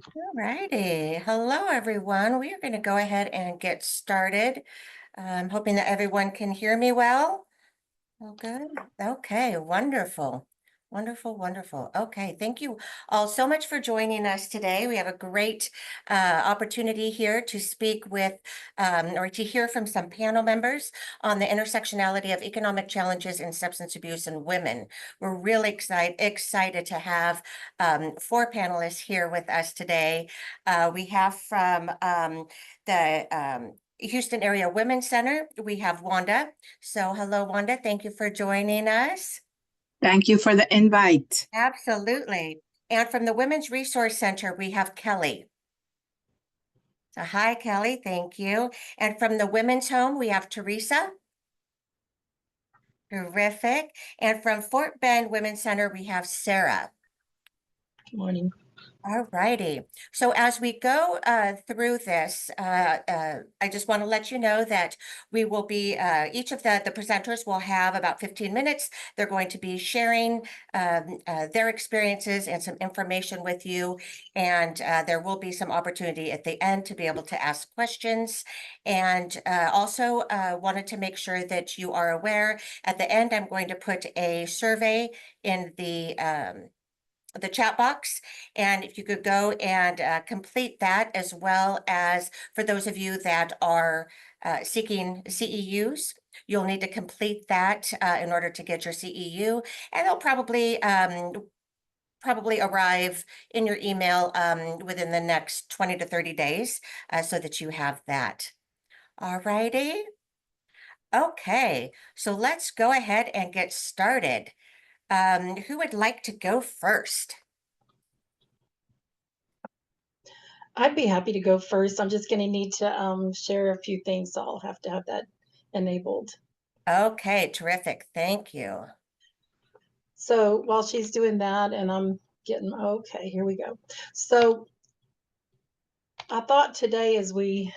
All righty. Hello, everyone. We are going to go ahead and get started. I'm hoping that everyone can hear me well. Oh, good. Okay, wonderful. Wonderful, wonderful. Okay, thank you all so much for joining us today. We have a great opportunity here to speak with or to hear from some panel members on the intersectionality of economic challenges in substance abuse and women. We're really excited to have four panelists here with us today. We have from the Houston Area Women's Center, we have Wanda. So hello, Wanda. Thank you for joining us. Thank you for the invite. Absolutely. And from the Women's Resource Center, we have Kelly. So hi, Kelly. Thank you. And from the Women's Home, we have Teresa. Terrific. And from Fort Bend Women's Center, we have Sarah. Good morning. All righty. So as we go through this, I just want to let you know that we will be, each of the presenters will have about 15 minutes. They're going to be sharing their experiences and some information with you. And there will be some opportunity at the end to be able to ask questions. And also wanted to make sure that you are aware, at the end, I'm going to put a survey in the chat box. And if you could go and complete that, as well as for those of you that are seeking CEUs, you'll need to complete that in order to get your CEU, and they'll probably arrive in your email within the next 20 to 30 days so that you have that. All righty. Okay, so let's go ahead and get started. Who would like to go first? I'd be happy to go first. I'm just going to need to share a few things, so I'll have to have that enabled. Okay, terrific. Thank you. So while she's doing that, and I'm getting, okay, here we go. So I thought today, as we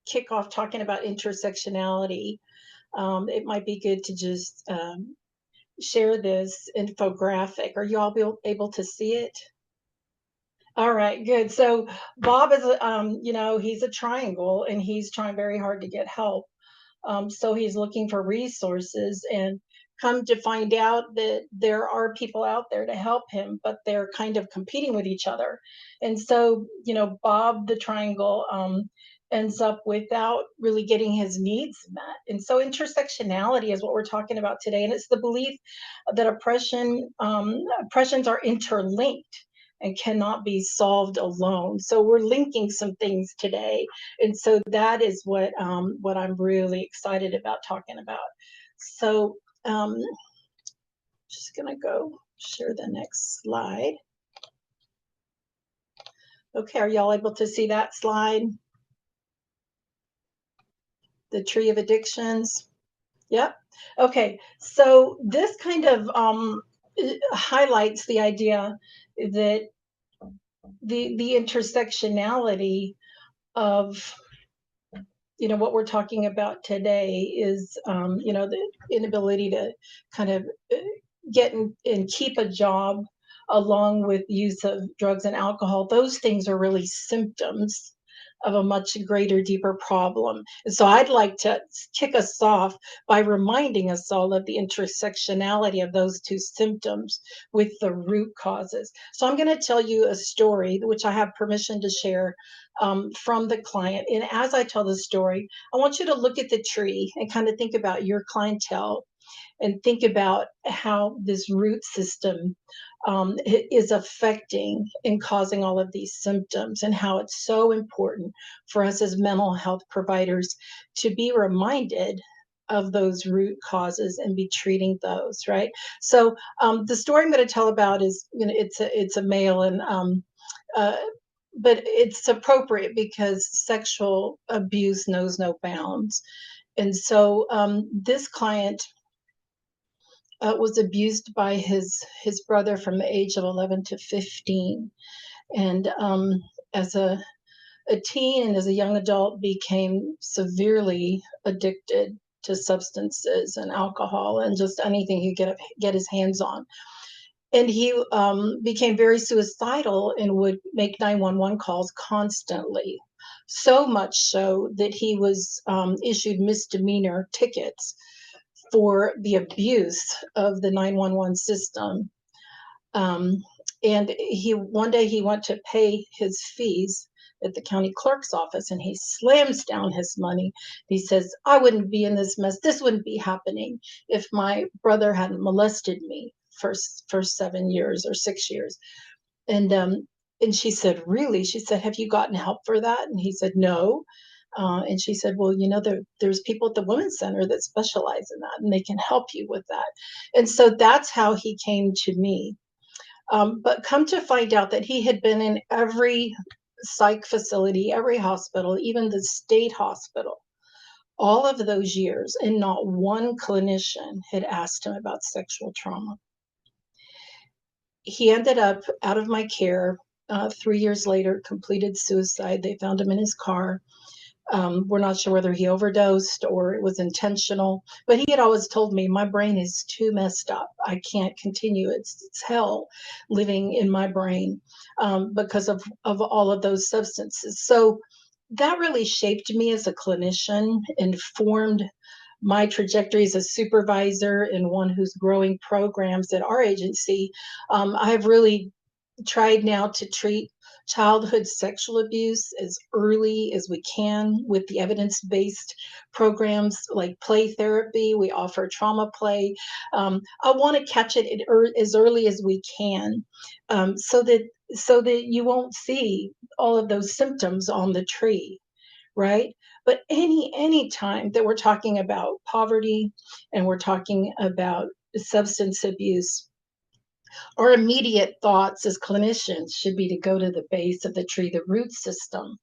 kick off talking about intersectionality, it might be good to just share this infographic. Are you all able to see it? All right, good. So Bob is, he's a triangle and he's trying very hard to get help. So he's looking for resources, and come to find out that there are people out there to help him, but they're kind of competing with each other. And so, Bob the triangle ends up without really getting his needs met. And so intersectionality is what we're talking about today. And it's the belief that oppressions are interlinked and cannot be solved alone. So we're linking some things today, and so that is what I'm really excited about talking about. So just gonna go share the next slide. Okay, are y'all able to see that slide? The tree of addictions. Yep. Okay, so this kind of highlights the idea that the intersectionality of what we're talking about today is the inability to kind of get and keep a job, along with use of drugs and alcohol. Those things are really symptoms of a much greater, deeper problem. And so I'd like to kick us off by reminding us all of the intersectionality of those two symptoms with the root causes. So I'm going to tell you a story, which I have permission to share, from the client. And as I tell the story, I want you to look at the tree and kind of think about your clientele and think about how this root system is affecting and causing all of these symptoms, and how it's so important for us as mental health providers to be reminded of those root causes and be treating those, right? So the story I'm going to tell about is, it's a male, and but it's appropriate because sexual abuse knows no bounds. And so this client was abused by his brother from the age of 11 to 15, and as a teen and as a young adult became severely addicted to substances and alcohol and just anything he could get his hands on. And he became very suicidal and would make 911 calls constantly. So much so that he was issued misdemeanor tickets for the abuse of the 911 system. Um, and one day he went to pay his fees at the county clerk's office, and he slams down his money. He says, "I wouldn't be in this mess. This wouldn't be happening if my brother hadn't molested me for 7 years or 6 years." And and she said, "Really?" She said, "Have you gotten help for that?" And he said, "No." And she said, "Well, there's people at the Women's Center that specialize in that, and they can help you with that." And so that's how he came to me. But come to find out that he had been in every psych facility, every hospital, even the state hospital, all of those years, and not one clinician had asked him about sexual trauma. He ended up out of my care 3 years later, completed suicide. They found him in his car. We're not sure whether he overdosed or it was intentional, but he had always told me, "My brain is too messed up. I can't continue. It's hell living in my brain because of all of those substances." So that really shaped me as a clinician and formed my trajectory as a supervisor and one who's growing programs at our agency. I have really tried now to treat childhood sexual abuse as early as we can with the evidence-based programs like play therapy. We offer trauma play. I want to catch it as early as we can, so that you won't see all of those symptoms on the tree, right? But any time that we're talking about poverty and we're talking about substance abuse, our immediate thoughts as clinicians should be to go to the base of the tree, the root system,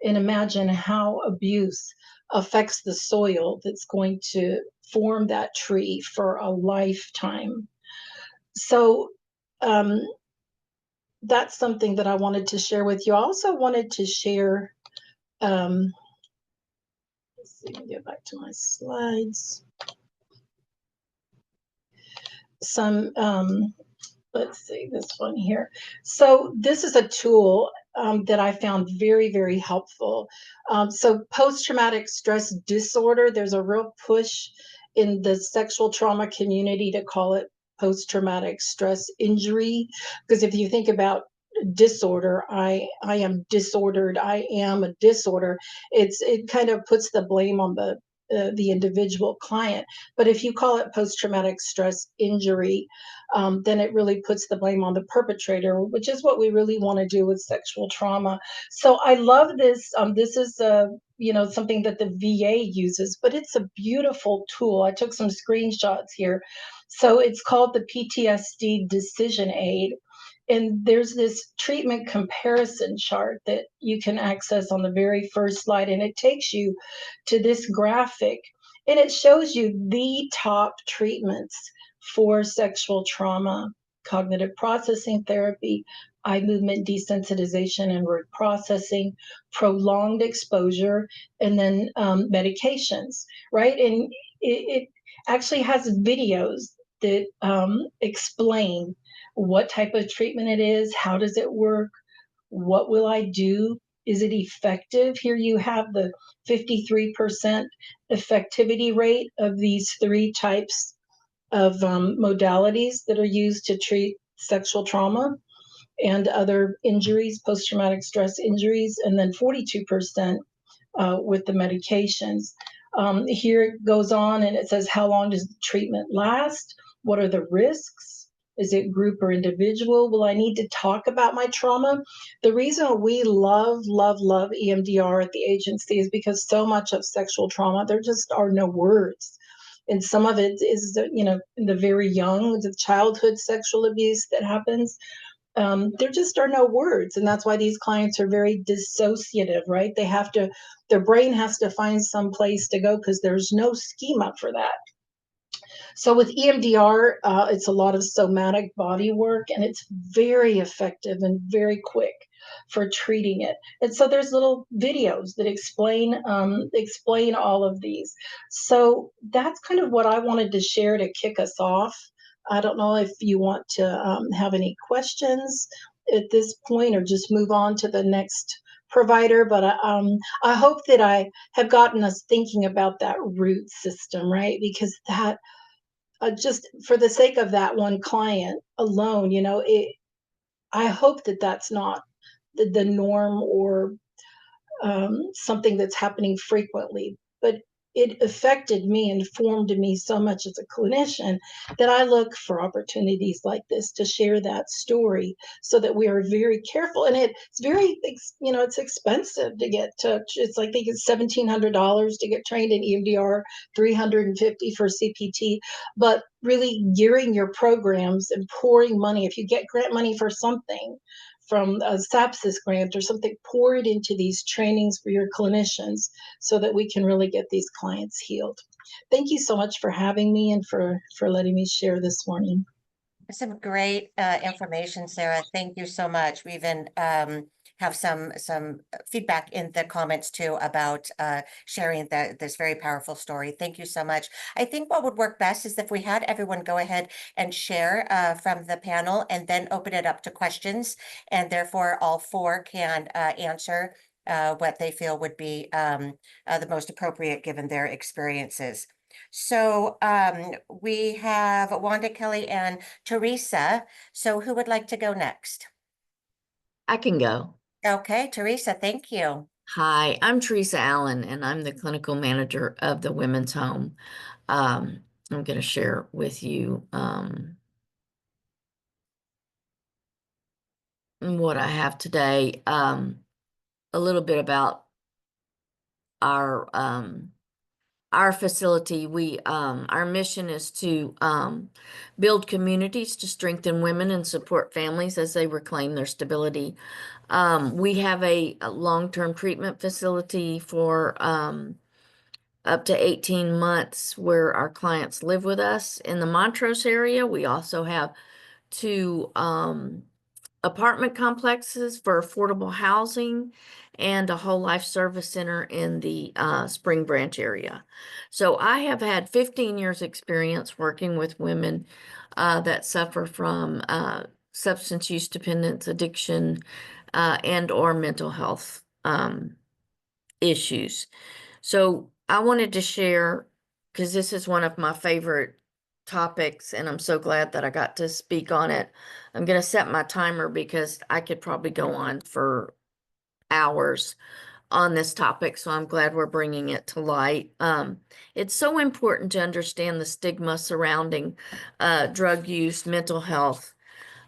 and imagine how abuse affects the soil that's going to form that tree for a lifetime. So um, that's something that I wanted to share with you. I also wanted to share, let's see, let me get back to my slides. Some let's see this one here. So this is a tool that I found very, very helpful. So post-traumatic stress disorder, there's a real push in the sexual trauma community to call it post-traumatic stress injury. Because if you think about disorder, I am disordered, I am a disorder, it kind of puts the blame on the individual client. But if you call it post-traumatic stress injury, then it really puts the blame on the perpetrator, which is what we really want to do with sexual trauma. So I love this. This is something that the VA uses, but it's a beautiful tool. I took some screenshots here. So it's called the PTSD Decision Aid. And there's this treatment comparison chart that you can access on the very first slide, and it takes you to this graphic, and it shows you the top treatments for sexual trauma: cognitive processing therapy, eye movement desensitization and word processing, prolonged exposure, and then medications, right? And it actually has videos that explain what type of treatment it is, how does it work, what will I do, is it effective? Here you have the 53% effectivity rate of these three types of modalities that are used to treat sexual trauma and other injuries, post-traumatic stress injuries, and then 42% with the medications. Here it goes on and it says, how long does the treatment last? What are the risks? Is it group or individual? Will I need to talk about my trauma? The reason we love, love, love EMDR at the agency is because so much of sexual trauma, there just are no words. And some of it is, in the very young, the childhood sexual abuse that happens. There just are no words, and that's why these clients are very dissociative, right? Their brain has to find some place to go because there's no schema for that. So with EMDR, it's a lot of somatic body work, and it's very effective and very quick for treating it. And so there's little videos that explain all of these. So that's kind of what I wanted to share to kick us off I don't know if you want to have any questions at this point or just move on to the next provider, but I hope that I have gotten us thinking about that root system, right? Because that, just for the sake of that one client alone, I hope that that's not the norm or something that's happening frequently. But it affected me and formed me so much as a clinician that I look for opportunities like this to share that story so that we are very careful. And it's very, it's expensive to get to, it's like they get $1,700 to get trained in EMDR, 350 for CPT, but really gearing your programs and pouring money. If you get grant money for something, from a SAPSIS grant or something, pour it into these trainings for your clinicians so that we can really get these clients healed. Thank you so much for having me and for letting me share this morning. Some great information, Sarah. Thank you so much. We even have some feedback in the comments too about sharing this very powerful story. Thank you so much. I think what would work best is if we had everyone go ahead and share from the panel and then open it up to questions, and therefore all four can answer what they feel would be the most appropriate given their experiences. So we have Wanda, Kelly, and Teresa. So who would like to go next? I can go. Okay, Teresa, thank you. Hi, I'm Teresa Allen, and I'm the clinical manager of the Women's Home. I'm going to share with you what I have today. A little bit about our our facility. Our mission is to build communities to strengthen women and support families as they reclaim their stability. We have a long-term treatment facility for up to 18 months where our clients live with us in the Montrose area. We also have two apartment complexes for affordable housing and a whole life service center in the Spring Branch area. So I have had 15 years experience working with women that suffer from substance use dependence, addiction, and or mental health issues. So I wanted to share, because this is one of my favorite topics, and I'm so glad that I got to speak on it. I'm going to set my timer because I could probably go on for hours on this topic, so I'm glad we're bringing it to light. It's so important to understand the stigma surrounding drug use, mental health,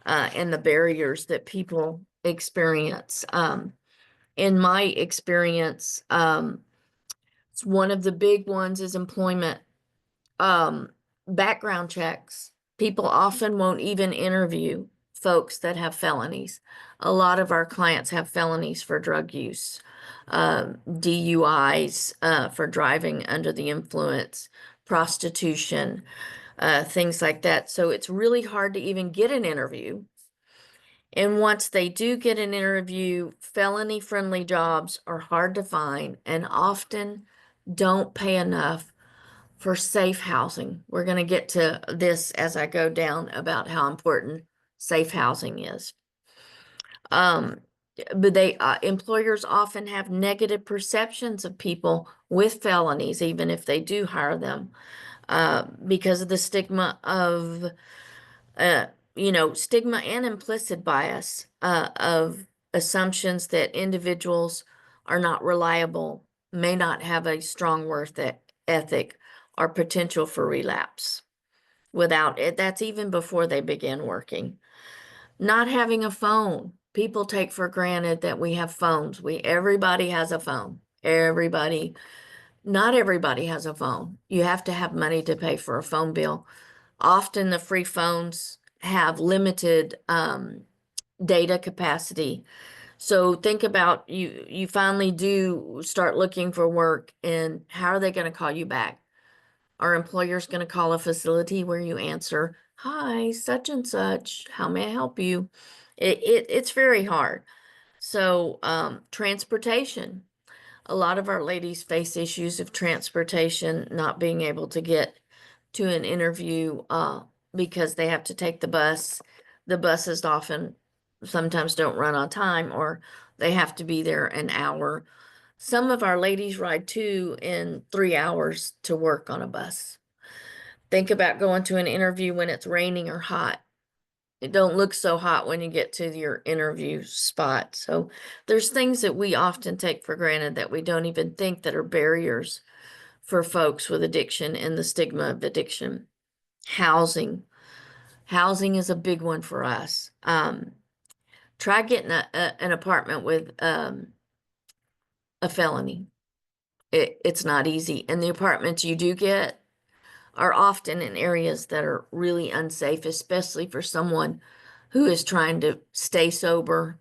and the barriers that people experience. In my experience, one of the big ones is employment. Background checks. People often won't even interview folks that have felonies. A lot of our clients have felonies for drug use, DUIs for driving under the influence, prostitution, things like that. So it's really hard to even get an interview. And once they do get an interview, felony-friendly jobs are hard to find and often don't pay enough for safe housing. We're going to get to this as I go down about how important safe housing is. But employers often have negative perceptions of people with felonies, even if they do hire them, because of the stigma of stigma and implicit bias of assumptions that individuals are not reliable, may not have a strong work ethic, or potential for relapse. Without it, that's even before they begin working. Not having a phone. People take for granted that we have phones. Everybody has a phone. Not everybody has a phone. You have to have money to pay for a phone bill. Often the free phones have limited data capacity. So think about you finally do start looking for work, and how are they going to call you back? Are employers going to call a facility where you answer, "Hi, such and such, how may I help you?" It's very hard. So transportation. A lot of our ladies face issues of transportation, not being able to get to an interview because they have to take the bus. The buses sometimes don't run on time, or they have to be there an hour. Some of our ladies ride 2 and 3 hours to work on a bus. Think about going to an interview when it's raining or hot. It don't look so hot when you get to your interview spot. So there's things that we often take for granted that we don't even think that are barriers for folks with addiction and the stigma of addiction. Housing. Housing is a big one for us. Try getting an apartment with a felony. It's not easy. And the apartments you do get are often in areas that are really unsafe, especially for someone who is trying to stay sober.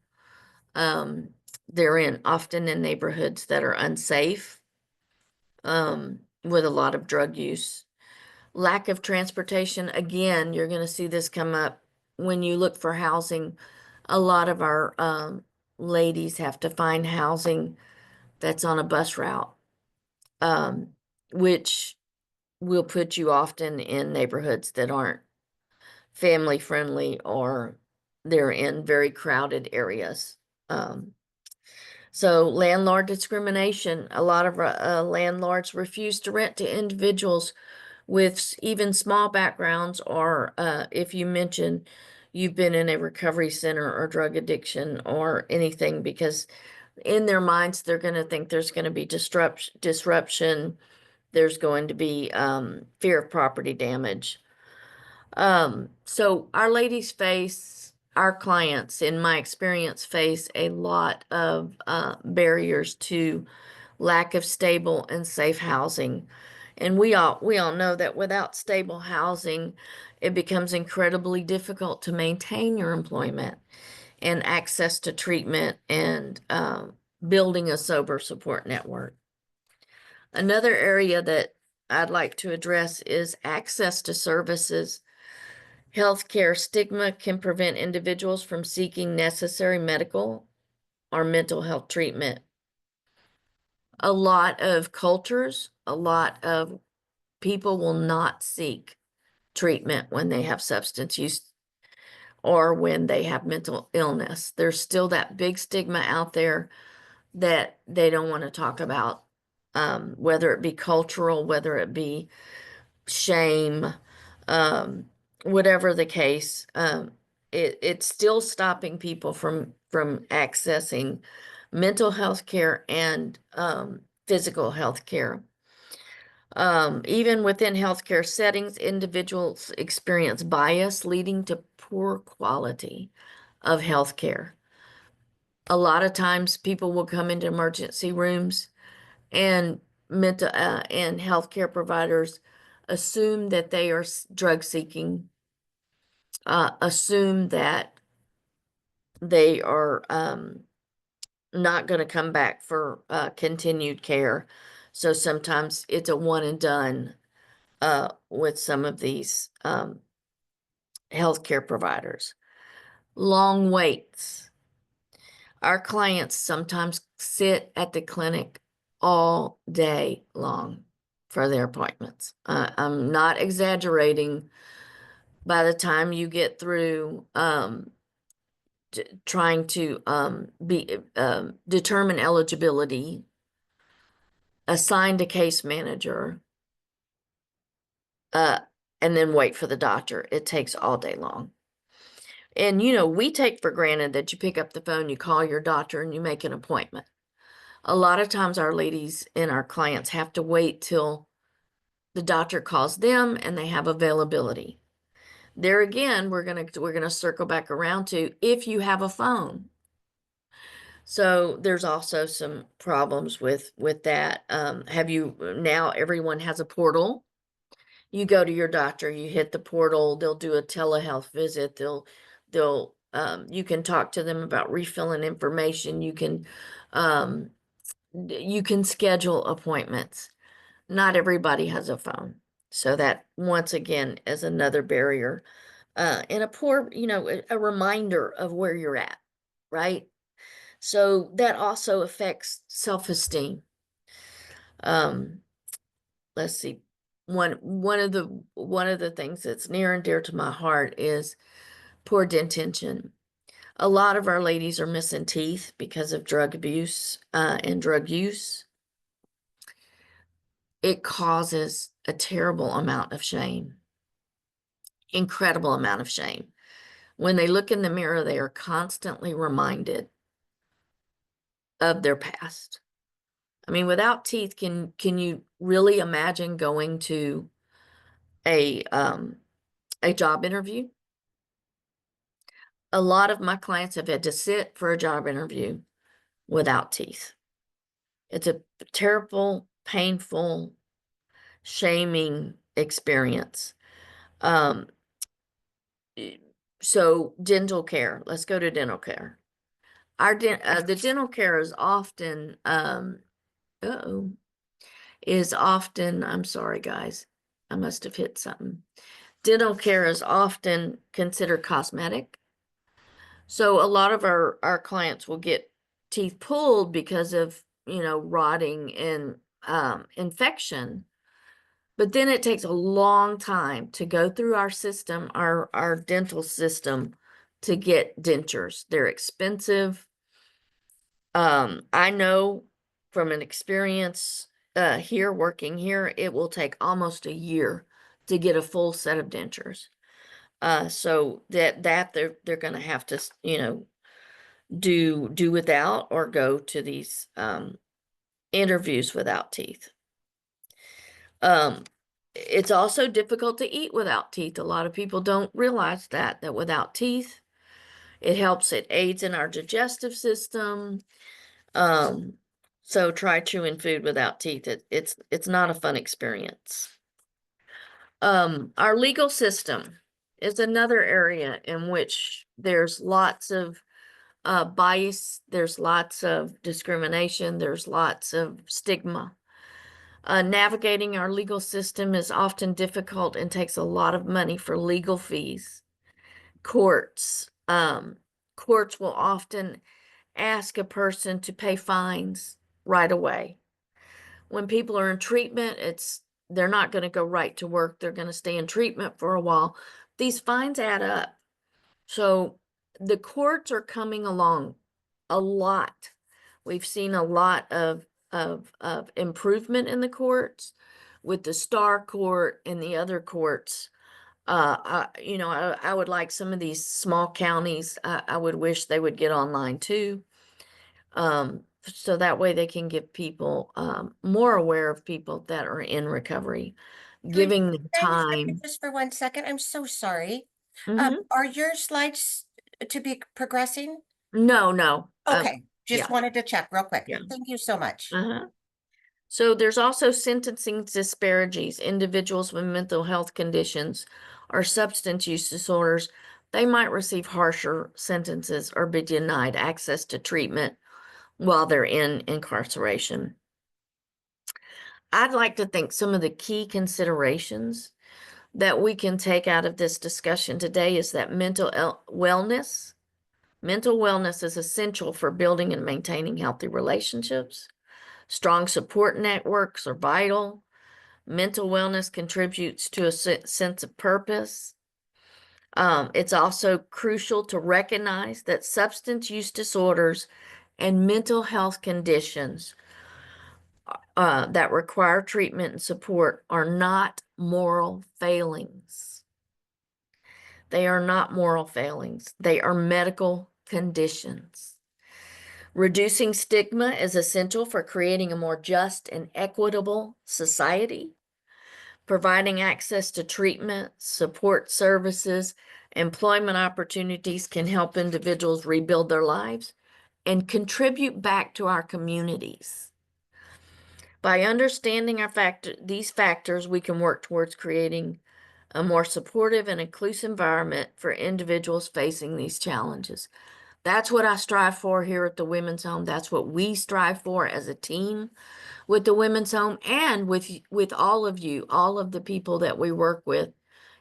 They're often in neighborhoods that are unsafe, with a lot of drug use. Lack of transportation, again, you're going to see this come up when you look for housing. A lot of our ladies have to find housing that's on a bus route, which will put you often in neighborhoods that aren't family friendly, or they're in very crowded areas. So landlord discrimination, a lot of landlords refuse to rent to individuals with even small backgrounds, or if you mention you've been in a recovery center or drug addiction or anything, because in their minds, they're going to think there's going to be disruption. There's going to be fear of property damage. So our clients, in my experience, face a lot of barriers to lack of stable and safe housing. And we all know that without stable housing, it becomes incredibly difficult to maintain your employment and access to treatment, and building a sober support network. Another area that I'd like to address is access to services. Healthcare stigma can prevent individuals from seeking necessary medical or mental health treatment. A lot of cultures, a lot of people will not seek treatment when they have substance use or when they have mental illness. There's still that big stigma out there that they don't want to talk about, whether it be cultural, whether it be shame, um, whatever the case. It's still stopping people from accessing mental health care and physical health care. Even within healthcare settings, individuals experience bias, leading to poor quality of healthcare. A lot of times people will come into emergency rooms, and mental and healthcare providers assume that they are drug seeking, assume that they are not going to come back for continued care. So sometimes it's a one and done with some of these healthcare providers. Long waits. Our clients sometimes sit at the clinic all day long for their appointments. I'm not exaggerating. By the time you get through trying to determine eligibility, assign a case manager, and then wait for the doctor, it takes all day long. And, we take for granted that you pick up the phone, you call your doctor, and you make an appointment. A lot of times our ladies and our clients have to wait till the doctor calls them and they have availability. There again, we're gonna circle back around to if you have a phone. So there's also some problems with that. Now everyone has a portal. You go to your doctor, you hit the portal, they'll do a telehealth visit. You can talk to them about refilling information. You can schedule appointments. Not everybody has a phone. So that once again is another barrier, and a reminder of where you're at, right? So that also affects self-esteem. Let's see. one of the things that's near and dear to my heart is poor dentition. A lot of our ladies are missing teeth because of drug abuse and drug use. It causes a terrible amount of shame, incredible amount of shame. When they look in the mirror, they are constantly reminded of their past. I mean, without teeth, can you really imagine going to a job interview? A lot of my clients have had to sit for a job interview without teeth. It's a terrible, painful, shaming experience. Um, so dental care, let's go to dental care. The dental care is often, I'm sorry, guys. I must have hit something. Dental care is often considered cosmetic. So a lot of our clients will get teeth pulled because of, rotting and infection. But then it takes a long time to go through our system, our dental system, to get dentures. They're expensive. I know from an experience here, working here, it will take almost a year to get a full set of dentures. So that they're going to have to, do without or go to these interviews without teeth. It's also difficult to eat without teeth. A lot of people don't realize that without teeth, it aids in our digestive system. So try chewing food without teeth. It's not a fun experience. Our legal system is another area in which there's lots of bias, there's lots of discrimination, there's lots of stigma. Navigating our legal system is often difficult and takes a lot of money for legal fees. Courts will often ask a person to pay fines right away. When people are in treatment, they're not going to go right to work. They're going to stay in treatment for a while. These fines add up. So the courts are coming along a lot. We've seen a lot of improvement in the courts with the Star Court and the other courts. I would like some of these small counties, I would wish they would get online too. So that way they can give people more aware of people that are in recovery, giving them Can I interrupt you time. just for 1 second? I'm so sorry. Mhm. Are your slides to be progressing? No. Okay, yeah, just wanted to check real quick. yeah. Thank you so much. Uh-huh. So there's also sentencing disparities. Individuals with mental health conditions or substance use disorders, they might receive harsher sentences or be denied access to treatment while they're in incarceration. I'd like to think some of the key considerations that we can take out of this discussion today is that mental wellness is essential for building and maintaining healthy relationships. Strong support networks are vital. Mental wellness contributes to a sense of purpose. It's also crucial to recognize that substance use disorders and mental health conditions that require treatment and support are not moral failings. They are not moral failings. They are medical conditions. Reducing stigma is essential for creating a more just and equitable society. Providing access to treatment, support services, employment opportunities can help individuals rebuild their lives and contribute back to our communities. By understanding these factors, we can work towards creating a more supportive and inclusive environment for individuals facing these challenges. That's what I strive for here at the Women's Home. That's what we strive for as a team with the Women's Home and with all of you, all of the people that we work with.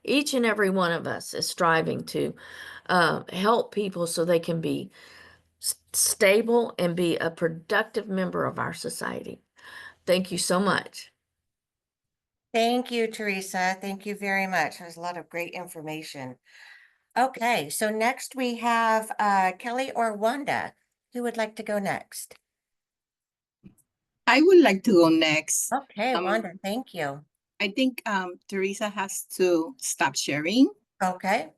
Each and every one of us is striving to help people so they can be stable and be a productive member of our society. Thank you so much. Thank you, Teresa. Thank you very much. There's a lot of great information. Okay, so next we have Kelly or Wanda. Who would like to go next? I would like to go next. Okay, Um, Wanda, thank you. I think Teresa has to stop sharing. Okay.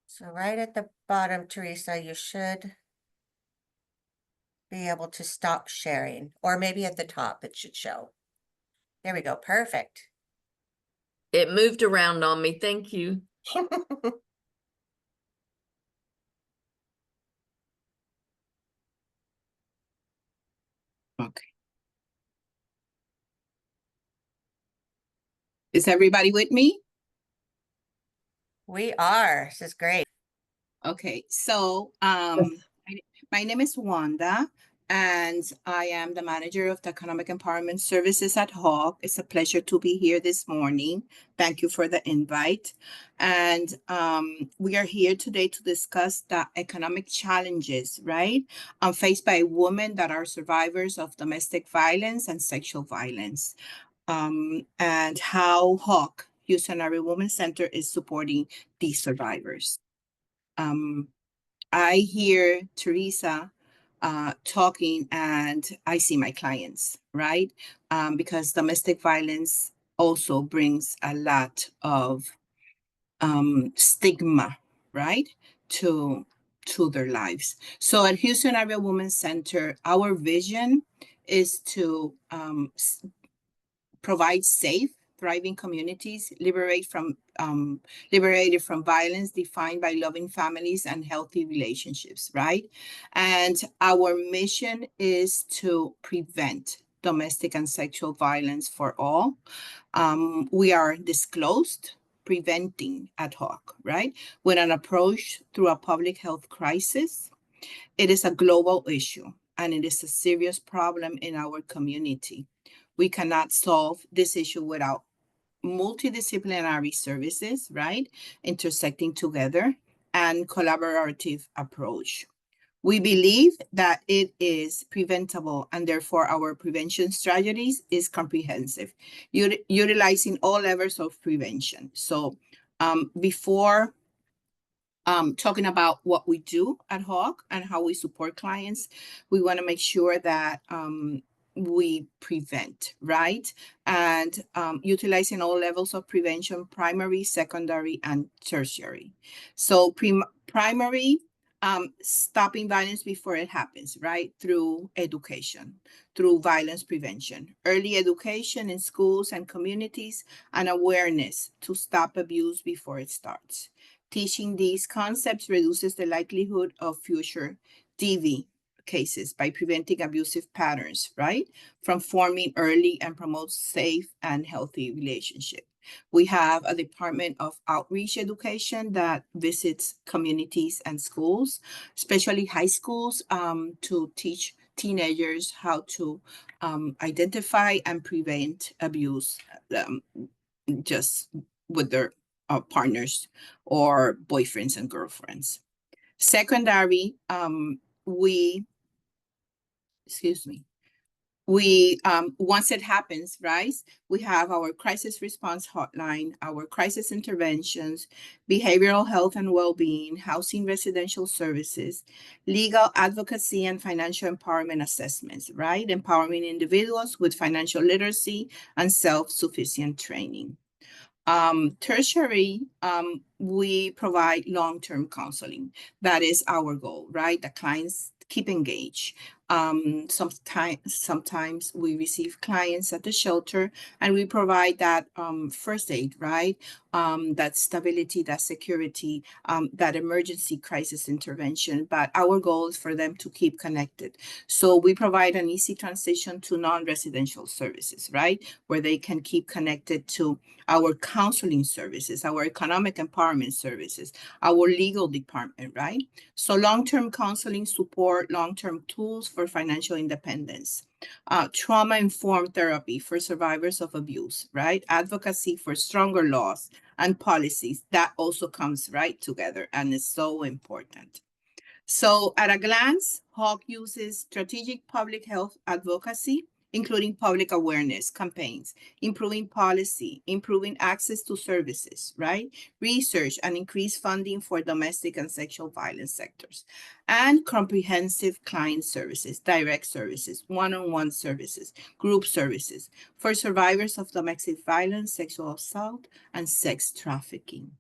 So right at the bottom, Teresa, you should be able to stop sharing, or maybe at the top it should show. There we go. Perfect. It moved around on me. Thank you. Okay. Is everybody with me? We are. This is great. Okay, so my name is Wanda, and I am the manager of the Economic Empowerment Services at Hawk. It's a pleasure to be here this morning. Thank you for the invite. And we are here today to discuss the economic challenges, right, faced by women that are survivors of domestic violence and sexual violence, and how Hawk, Houston Area Women's Center, is supporting these survivors. I hear Teresa talking and I see my clients, right? Because domestic violence also brings a lot of stigma, right? To their lives. So at Houston Area Women's Center, our vision is to provide safe, thriving communities, liberated from violence, defined by loving families and healthy relationships, right? And our mission is to prevent domestic and sexual violence for all. We are disclosed preventing ad hoc, right? With an approach through a public health crisis. It is a global issue and it is a serious problem in our community. We cannot solve this issue without multidisciplinary services, right? Intersecting together and collaborative approach. We believe that it is preventable and therefore our prevention strategies is comprehensive, utilizing all levels of prevention. So before talking about what we do at Hawk and how we support clients, we want to make sure that we prevent, right? And utilizing all levels of prevention, primary, secondary, and tertiary. So primary, stopping violence before it happens, right? Through education, through violence prevention, early education in schools and communities, and awareness to stop abuse before it starts. Teaching these concepts reduces the likelihood of future DV cases by preventing abusive patterns, right, from forming early and promotes safe and healthy relationship. We have a Department of Outreach Education that visits communities and schools, especially high schools, to teach teenagers how to identify and prevent abuse just with their partners or boyfriends and girlfriends. Secondary, once it happens, right, we have our crisis response hotline, our crisis interventions, behavioral health and well-being, housing residential services, legal advocacy and financial empowerment assessments, right? Empowering individuals with financial literacy and self-sufficient training. Tertiary, we provide long-term counseling. That is our goal, right? The clients keep engaged. Sometimes we receive clients at the shelter and we provide that first aid, right? That stability, that security, that emergency crisis intervention. But our goal is for them to keep connected. So we provide an easy transition to non-residential services, right? Where they can keep connected to our counseling services, our economic empowerment services, our legal department, right? So long-term counseling support, long-term tools for financial independence, trauma-informed therapy for survivors of abuse, right? Advocacy for stronger laws and policies, that also comes right together and is so important. So at a glance, Hawk uses strategic public health advocacy, including public awareness campaigns, improving policy, improving access to services, right? Research and increased funding for domestic and sexual violence sectors, and comprehensive client services, direct services, one-on-one services, group services for survivors of domestic violence, sexual assault, and sex trafficking.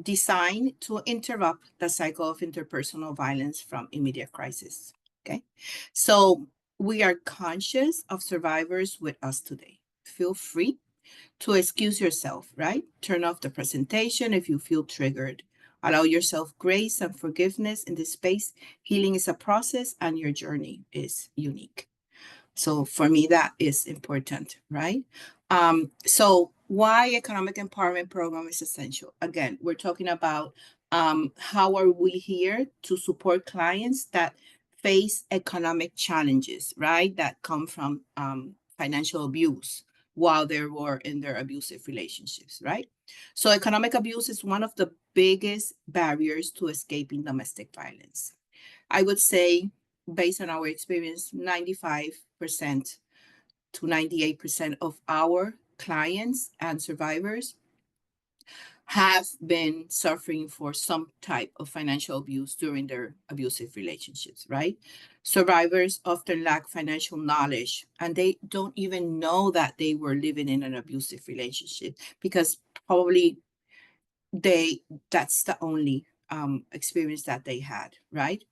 Designed to interrupt the cycle of interpersonal violence from immediate crisis. Okay, so we are conscious of survivors with us today. Feel free to excuse yourself, right? Turn off the presentation if you feel triggered. Allow yourself grace and forgiveness in this space. Healing is a process and your journey is unique. So for me, that is important, right? So why economic empowerment program is essential? Again, we're talking about how are we here to support clients that face economic challenges, right? That come from financial abuse while they were in their abusive relationships, right? So economic abuse is one of the biggest barriers to escaping domestic violence. I would say, based on our experience, 95% to 98% of our clients and survivors have been suffering for some type of financial abuse during their abusive relationships, right? Survivors often lack financial knowledge and they don't even know that they were living in an abusive relationship because probably that's the only experience that they had, right?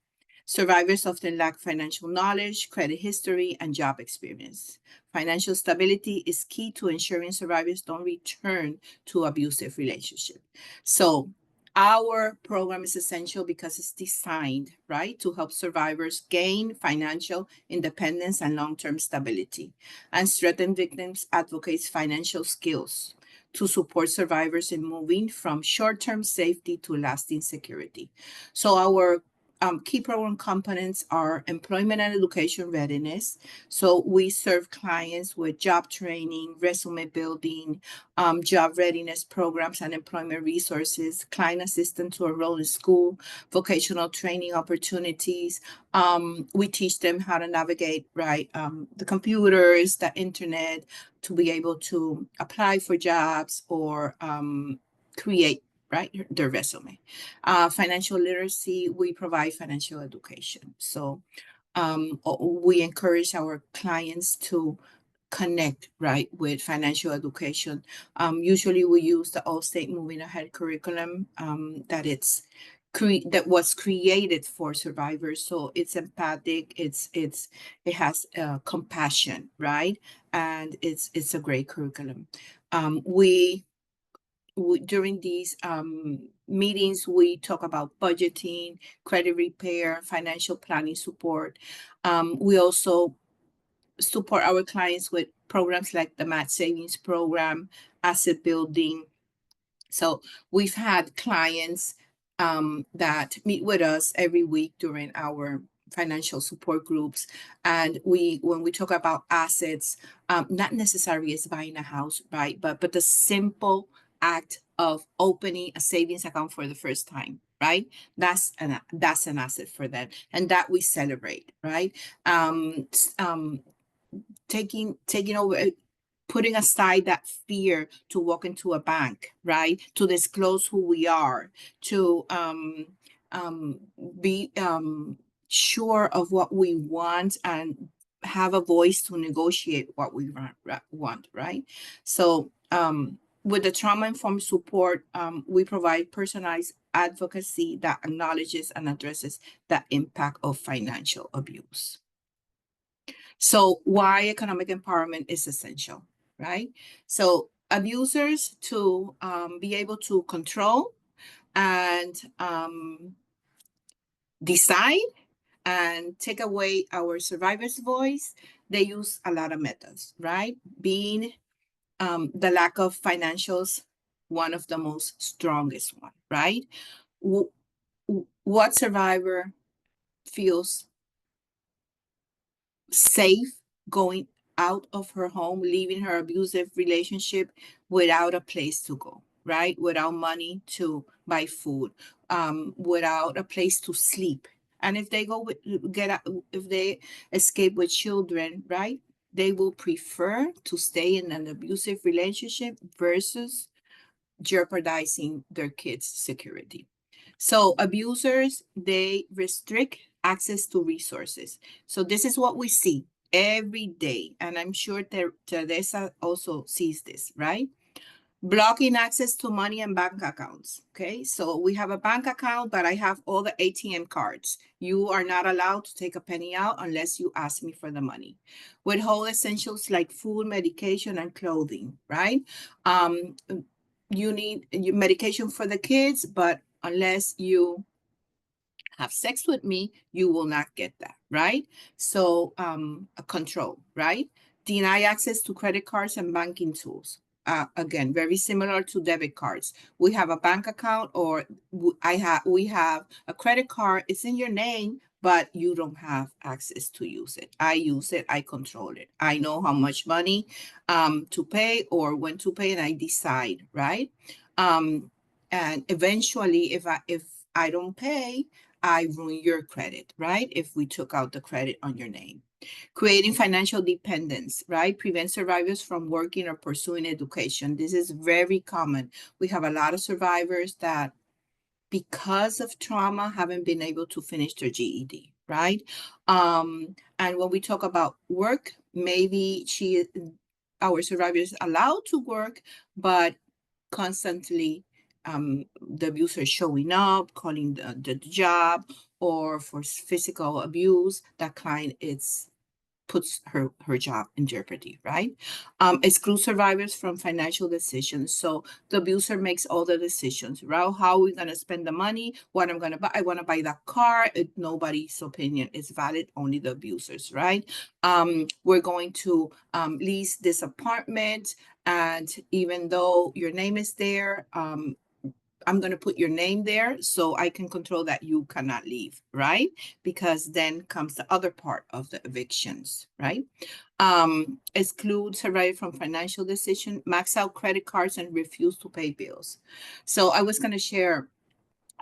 Survivors often lack financial knowledge, credit history, and job experience. Financial stability is key to ensuring survivors don't return to abusive relationships. So our program is essential because it's designed, right, to help survivors gain financial independence and long-term stability and strengthen victims' advocates' financial skills to support survivors in moving from short-term safety to lasting security. So our key program components are employment and education readiness. So we serve clients with job training, resume building, job readiness programs and employment resources, client assistance to enroll in school, vocational training opportunities. We teach them how to navigate, right, the computers, the internet, to be able to apply for jobs or create, right, their resume. Financial literacy, we provide financial education. So we encourage our clients to connect, right, with financial education. Usually we use the All-State Moving Ahead curriculum that was created for survivors. So it's empathic, it has compassion, right? And it's a great curriculum. We during these meetings, we talk about budgeting, credit repair, financial planning support. We also support our clients with programs like the Match Savings Program, asset building. So we've had clients that meet with us every week during our financial support groups. And when we talk about assets, not necessarily as buying a house, right? But the simple act of opening a savings account for the first time, right? That's an asset for them, and that we celebrate, right? Taking over, putting aside that fear to walk into a bank, right? To disclose who we are, to be sure of what we want and have a voice to negotiate what we want, right? So with the trauma-informed support, we provide personalized advocacy that acknowledges and addresses the impact of financial abuse. So why economic empowerment is essential, right? So abusers to be able to control and decide and take away our survivor's voice, they use a lot of methods, right? Being the lack of financials, one of the most strongest one, right? What survivor feels safe going out of her home, leaving her abusive relationship without a place to go, right? Without money to buy food, without a place to sleep. And if they go with, if they escape with children, right? They will prefer to stay in an abusive relationship versus jeopardizing their kids' security. So abusers, they restrict access to resources. So this is what we see every day. And I'm sure Teresa also sees this, right? Blocking access to money and bank accounts. Okay, so we have a bank account, but I have all the ATM cards. You are not allowed to take a penny out unless you ask me for the money. Withhold essentials like food, medication, and clothing, right? You need medication for the kids, but unless you have sex with me, you will not get that, right? So a control, right? Deny access to credit cards and banking tools. Again, very similar to debit cards. We have a bank account, or we have a credit card. It's in your name, but you don't have access to use it. I use it. I control it. I know how much money to pay or when to pay, and I decide, right? And eventually, if I don't pay, I ruin your credit, right? If we took out the credit on your name. Creating financial dependence, right? Prevent survivors from working or pursuing education. This is very common. We have a lot of survivors that, because of trauma, haven't been able to finish their GED, right? And when we talk about work, maybe our survivor is allowed to work, but constantly the abuser showing up, calling the job, or for physical abuse, that client puts her job in jeopardy, right? Exclude survivors from financial decisions. So the abuser makes all the decisions, right? How are we going to spend the money? What I'm going to buy? I want to buy that car. Nobody's opinion is valid, only the abusers, right? We're going to lease this apartment, and even though your name is there, I'm going to put your name there so I can control that you cannot leave, right? Because then comes the other part of the evictions, right? Exclude survivor from financial decision, max out credit cards, and refuse to pay bills. So I was going to share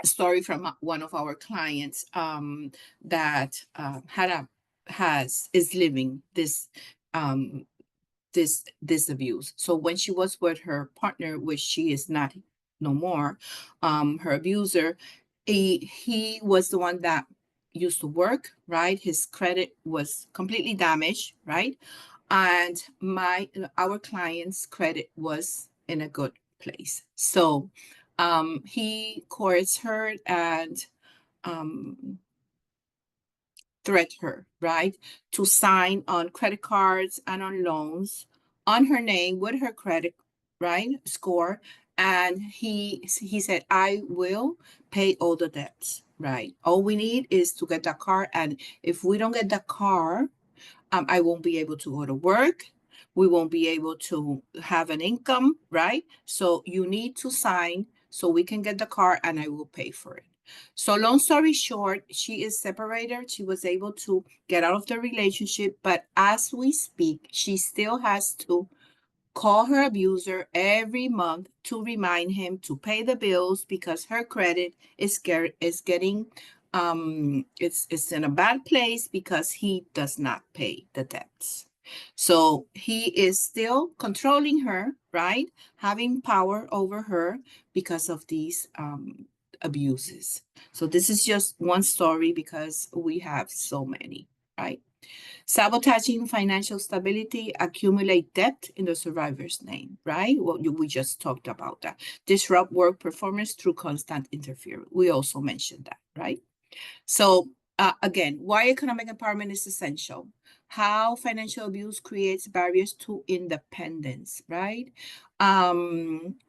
a story from one of our clients that is living this abuse. So when she was with her partner, which she is not no more, her abuser, he was the one that used to work, right? His credit was completely damaged, right? And our client's credit was in a good place. So he courts her and threat her, right, to sign on credit cards and on loans on her name with her credit, right, score. And he said, I will pay all the debts, right? All we need is to get that car. And if we don't get the car, I won't be able to go to work. We won't be able to have an income, right? So you need to sign so we can get the car and I will pay for it. So long story short, she is separated. She was able to get out of the relationship, but as we speak, she still has to call her abuser every month to remind him to pay the bills because her credit is getting it's in a bad place because he does not pay the debts. So he is still controlling her, right? Having power over her because of these abuses. So this is just one story because we have so many, right? Sabotaging financial stability, accumulate debt in the survivor's name, right? We just talked about that. Disrupt work performance through constant interference. We also mentioned that, right? So again, why economic empowerment is essential. How financial abuse creates barriers to independence, right?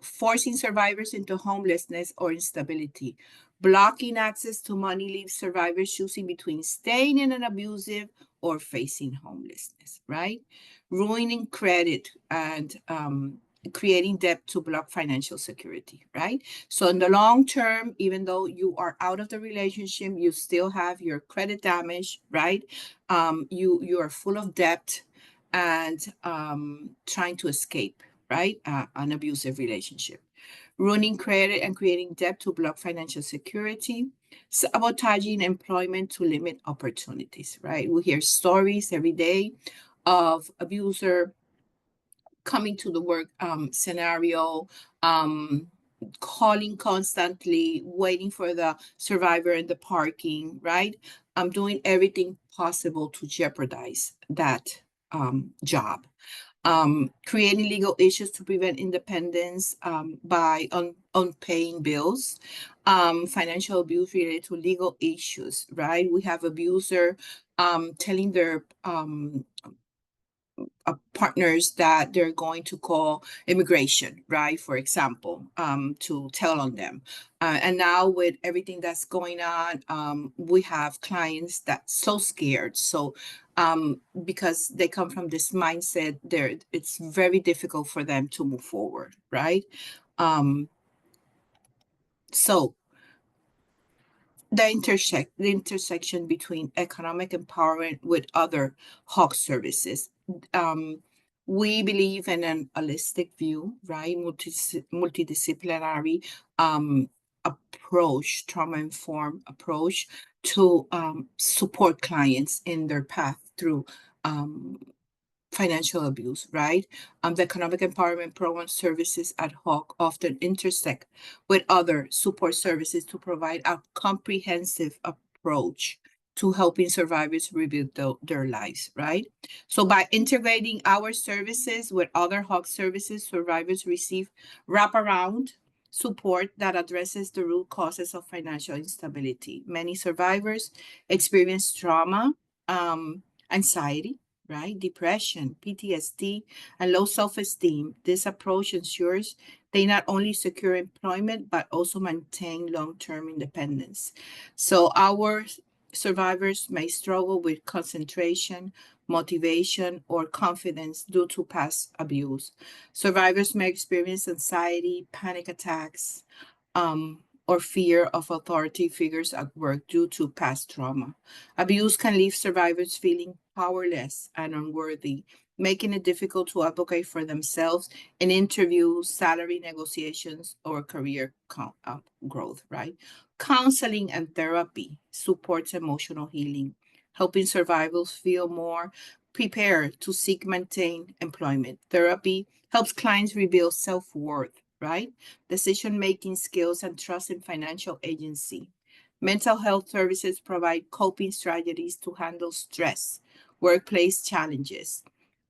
Forcing survivors into homelessness or instability. Blocking access to money leaves survivors choosing between staying in an abusive or facing homelessness, right? Ruining credit and creating debt to block financial security, right? So in the long term, even though you are out of the relationship, you still have your credit damage, right? You are full of debt and trying to escape, right? An abusive relationship. ruining credit and creating debt to block financial security, sabotaging employment to limit opportunities, right? We hear stories every day of abuser coming to the work scenario, um, calling constantly, waiting for the survivor in the parking, right? I'm doing everything possible to jeopardize that job. Creating legal issues to prevent independence by unpaying bills, financial abuse related to legal issues, right? We have abuser telling their partners that they're going to call immigration, right? For example, to tell on them. And now with everything that's going on, we have clients that's so scared. So because they come from this mindset, it's very difficult for them to move forward, right? So the intersection between economic empowerment with other hawk services. Um, we believe in an holistic view, right? Multidisciplinary approach, trauma-informed approach to support clients in their path through financial abuse, right? The economic empowerment program services ad hoc often intersect with other support services to provide a comprehensive approach to helping survivors rebuild their lives, right? So by integrating our services with other HOC services, survivors receive wraparound support that addresses the root causes of financial instability. Many survivors experience trauma, anxiety, right? Depression, PTSD, and low self-esteem. This approach ensures they not only secure employment, but also maintain long-term independence. So our survivors may struggle with concentration, motivation, or confidence due to past abuse. Survivors may experience anxiety, panic attacks, or fear of authority figures at work due to past trauma. Abuse can leave survivors feeling powerless and unworthy, making it difficult to advocate for themselves in interviews, salary negotiations, or career growth, right? Counseling and therapy supports emotional healing, helping survivors feel more prepared to seek maintain employment. Therapy helps clients rebuild self-worth, right? Decision-making skills, and trust in financial agency. Mental health services provide coping strategies to handle stress, workplace challenges,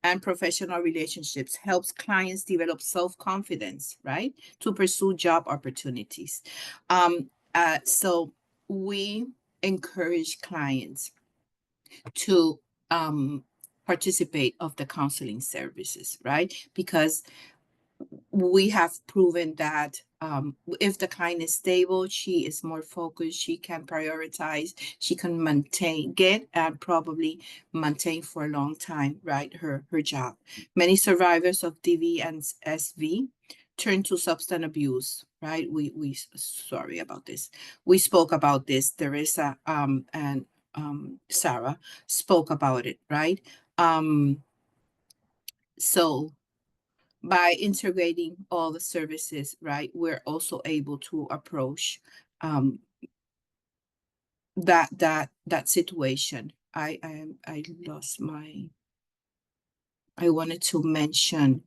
and professional relationships. Helps clients develop self-confidence, right, to pursue job opportunities. So we encourage clients to participate of the counseling services, right? Because we have proven that if the client is stable, she is more focused, she can prioritize, she can get and probably maintain for a long time, right, her job. Many survivors of DV and SV turn to substance abuse, right? We sorry about this. We spoke about this. Teresa and Sarah spoke about it, right? So by integrating all the services, right, we're also able to approach that situation. I lost my. I wanted to mention.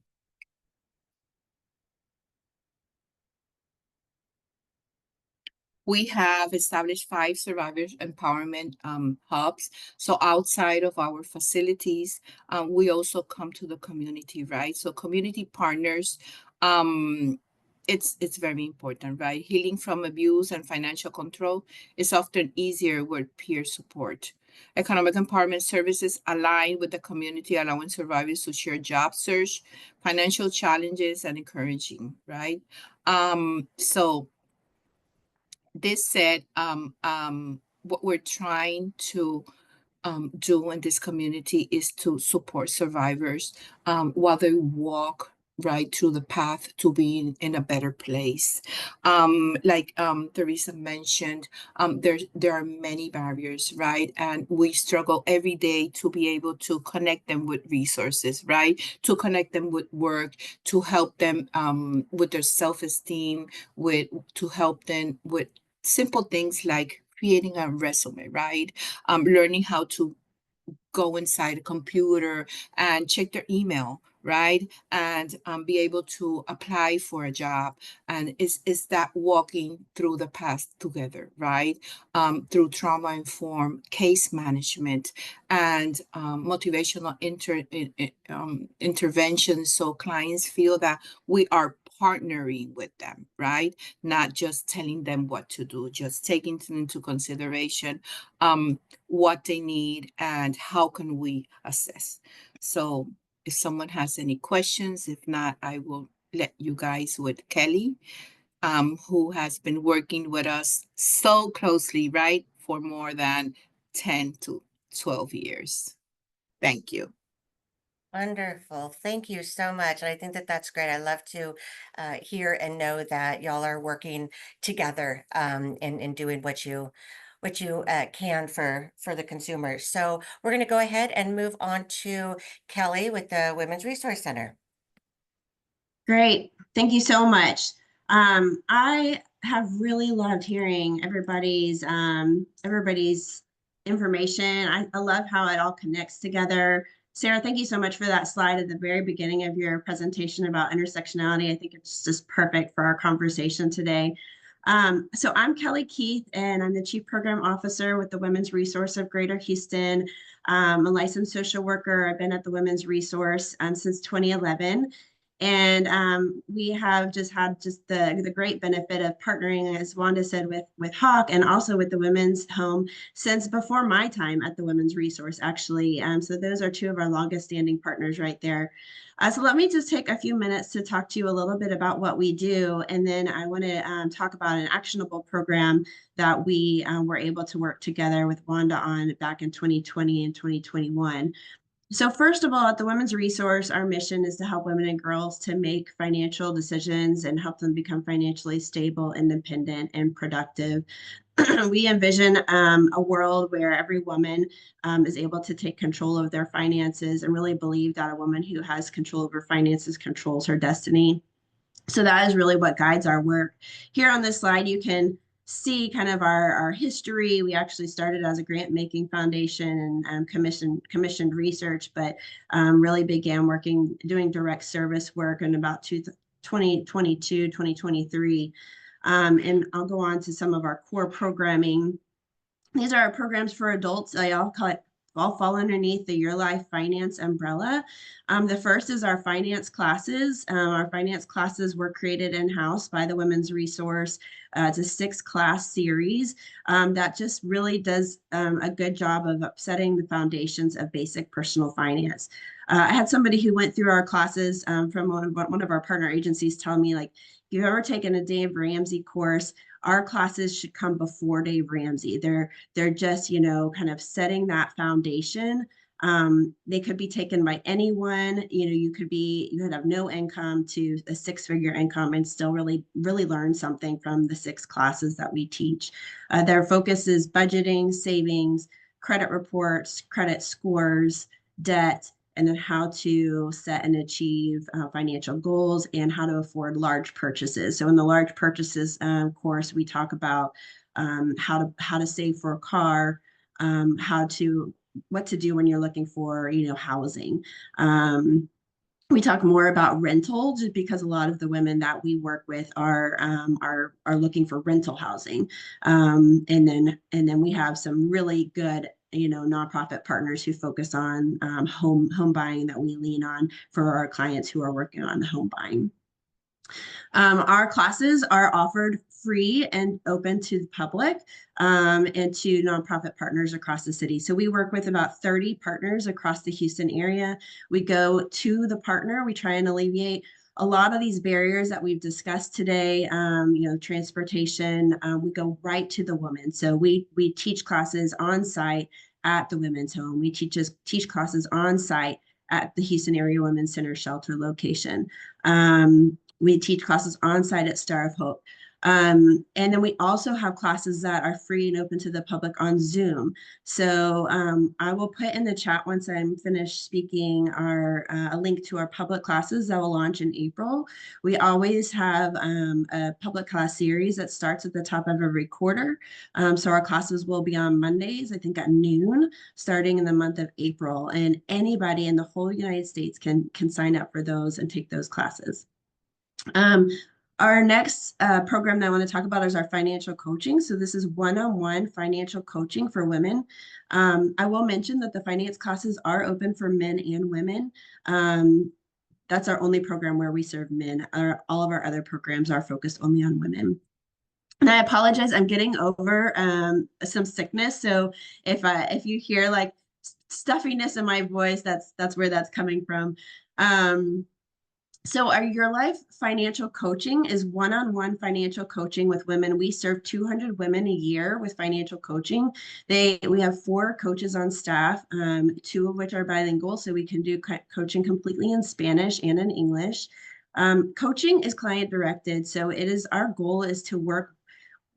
We have established 5 survivors empowerment hubs. So outside of our facilities, we also come to the community, right? So community partners, it's very important, right? Healing from abuse and financial control is often easier with peer support. Economic empowerment services align with the community, allowing survivors to share job search, financial challenges, and encouraging, right? So this said, what we're trying to do in this community is to support survivors while they walk right, through the path to being in a better place. Like Teresa mentioned, there are many barriers, right? And we struggle every day to be able to connect them with resources, right? To connect them with work, to help them with their self-esteem, to help them with simple things like creating a resume, right? Learning how to go inside a computer and check their email, right? And be able to apply for a job. And is that walking through the path together, right? Through trauma-informed case management and motivational interventions, so clients feel that we are partnering with them, right? Not just telling them what to do, just taking into consideration what they need and how can we assess. So if someone has any questions, if not, I will let you guys with Kelly, who has been working with us so closely, right, for more than 10 to 12 years. Thank you. Wonderful. Thank you so much. And I think that that's great. I love to hear and know that y'all are working together in doing what you can for the consumer. So we're going to go ahead and move on to Kelly with the Women's Resource Center. Great. Thank you so much. I have really loved hearing everybody's information. I love how it all connects together. Sarah, thank you so much for that slide at the very beginning of your presentation about intersectionality. I think it's just perfect for our conversation today. So I'm Kelly Keith, and I'm the Chief Program Officer with the Women's Resource of Greater Houston. I'm a licensed social worker. I've been at the Women's Resource since 2011. And we have just had the great benefit of partnering, as Wanda said, with Hawk and also with the Women's Home since before my time at the Women's Resource, actually. So those are two of our longest standing partners right there. So let me just take a few minutes to talk to you a little bit about what we do. And then I want to talk about an actionable program that we were able to work together with Wanda on back in 2020 and 2021. So first of all, at the Women's Resource, our mission is to help women and girls to make financial decisions and help them become financially stable, independent, and productive. We envision a world where every woman is able to take control of their finances and really believe that a woman who has control of her finances controls her destiny. So that is really what guides our work. Here on this slide, you can see kind of our history. We actually started as a grant-making foundation and commissioned research, but really began doing direct service work in about 2022, 2023. And I'll go on to some of our core programming. These are our programs for adults. I all fall underneath the Your Life Finance umbrella. The first is our finance classes. Our finance classes were created in-house by the Women's Resource. It's a 6-class series that just really does a good job of setting the foundations of basic personal finance. I had somebody who went through our classes from one of our partner agencies tell me, like, if you've ever taken a Dave Ramsey course, our classes should come before Dave Ramsey. They're just, kind of setting that foundation. They could be taken by anyone. You could have no income to a 6-figure income and still really, really learn something from the 6 classes that we teach. Their focus is budgeting, savings, credit reports, credit scores, debt, and then how to set and achieve financial goals and how to afford large purchases. So in the large purchases course, we talk about how to save for a car, what to do when you're looking for, housing. We talk more about rental just because a lot of the women that we work with are looking for rental housing. And then we have some really good nonprofit partners who focus on home buying that we lean on for our clients who are working on the home buying. Our classes are offered free and open to the public and to nonprofit partners across the city. So we work with about 30 partners across the Houston area. We go to the partner, we try and alleviate a lot of these barriers that we've discussed today, transportation, we go right to the woman. So we teach classes on site at the Women's Home. We teach classes on site at the Houston Area Women's Center shelter location. We teach classes on site at Star of Hope. And then we also have classes that are free and open to the public on Zoom. So I will put in the chat once I'm finished speaking a link to our public classes that will launch in April. We always have a public class series that starts at the top of every quarter. So our classes will be on Mondays, I think at noon, starting in the month of April. And anybody in the whole United States can sign up for those and take those classes. Our next program that I want to talk about is our financial coaching. So this is one-on-one financial coaching for women. I will mention that the finance classes are open for men and women. That's our only program where we serve men. All of our other programs are focused only on women. And I apologize, I'm getting over some sickness. So if you hear like stuffiness in my voice, that's where that's coming from. So our Your Life financial coaching is one-on-one financial coaching with women. We serve 200 women a year with financial coaching. We have 4 coaches on staff, 2 of which are bilingual, so we can do coaching completely in Spanish and in English. Coaching is client directed, so our goal is to work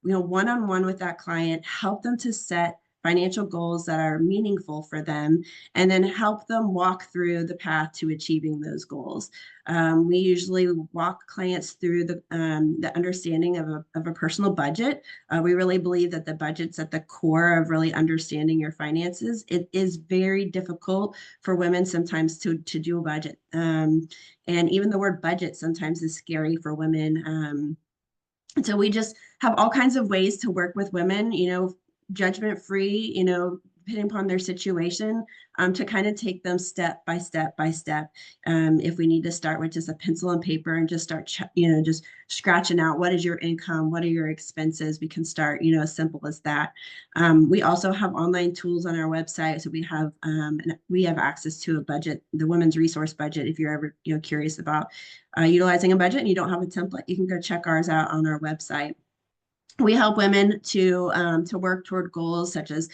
one-on-one with that client, help them to set financial goals that are meaningful for them, and then help them walk through the path to achieving those goals. We usually walk clients through the understanding of a personal budget. We really believe that the budget's at the core of really understanding your finances. It is very difficult for women sometimes to do a budget. And even the word budget sometimes is scary for women. And so we just have all kinds of ways to work with women, judgment free, depending upon their situation, to kind of take them step by step by step. If we need to start with just a pencil and paper and just start, just scratching out what is your income, what are your expenses, we can start, as simple as that. We also have online tools on our website, so we have access to a budget, the Women's Resource Budget. If you're ever, curious about utilizing a budget and you don't have a template, you can go check ours out on our website. We help women to work toward goals such as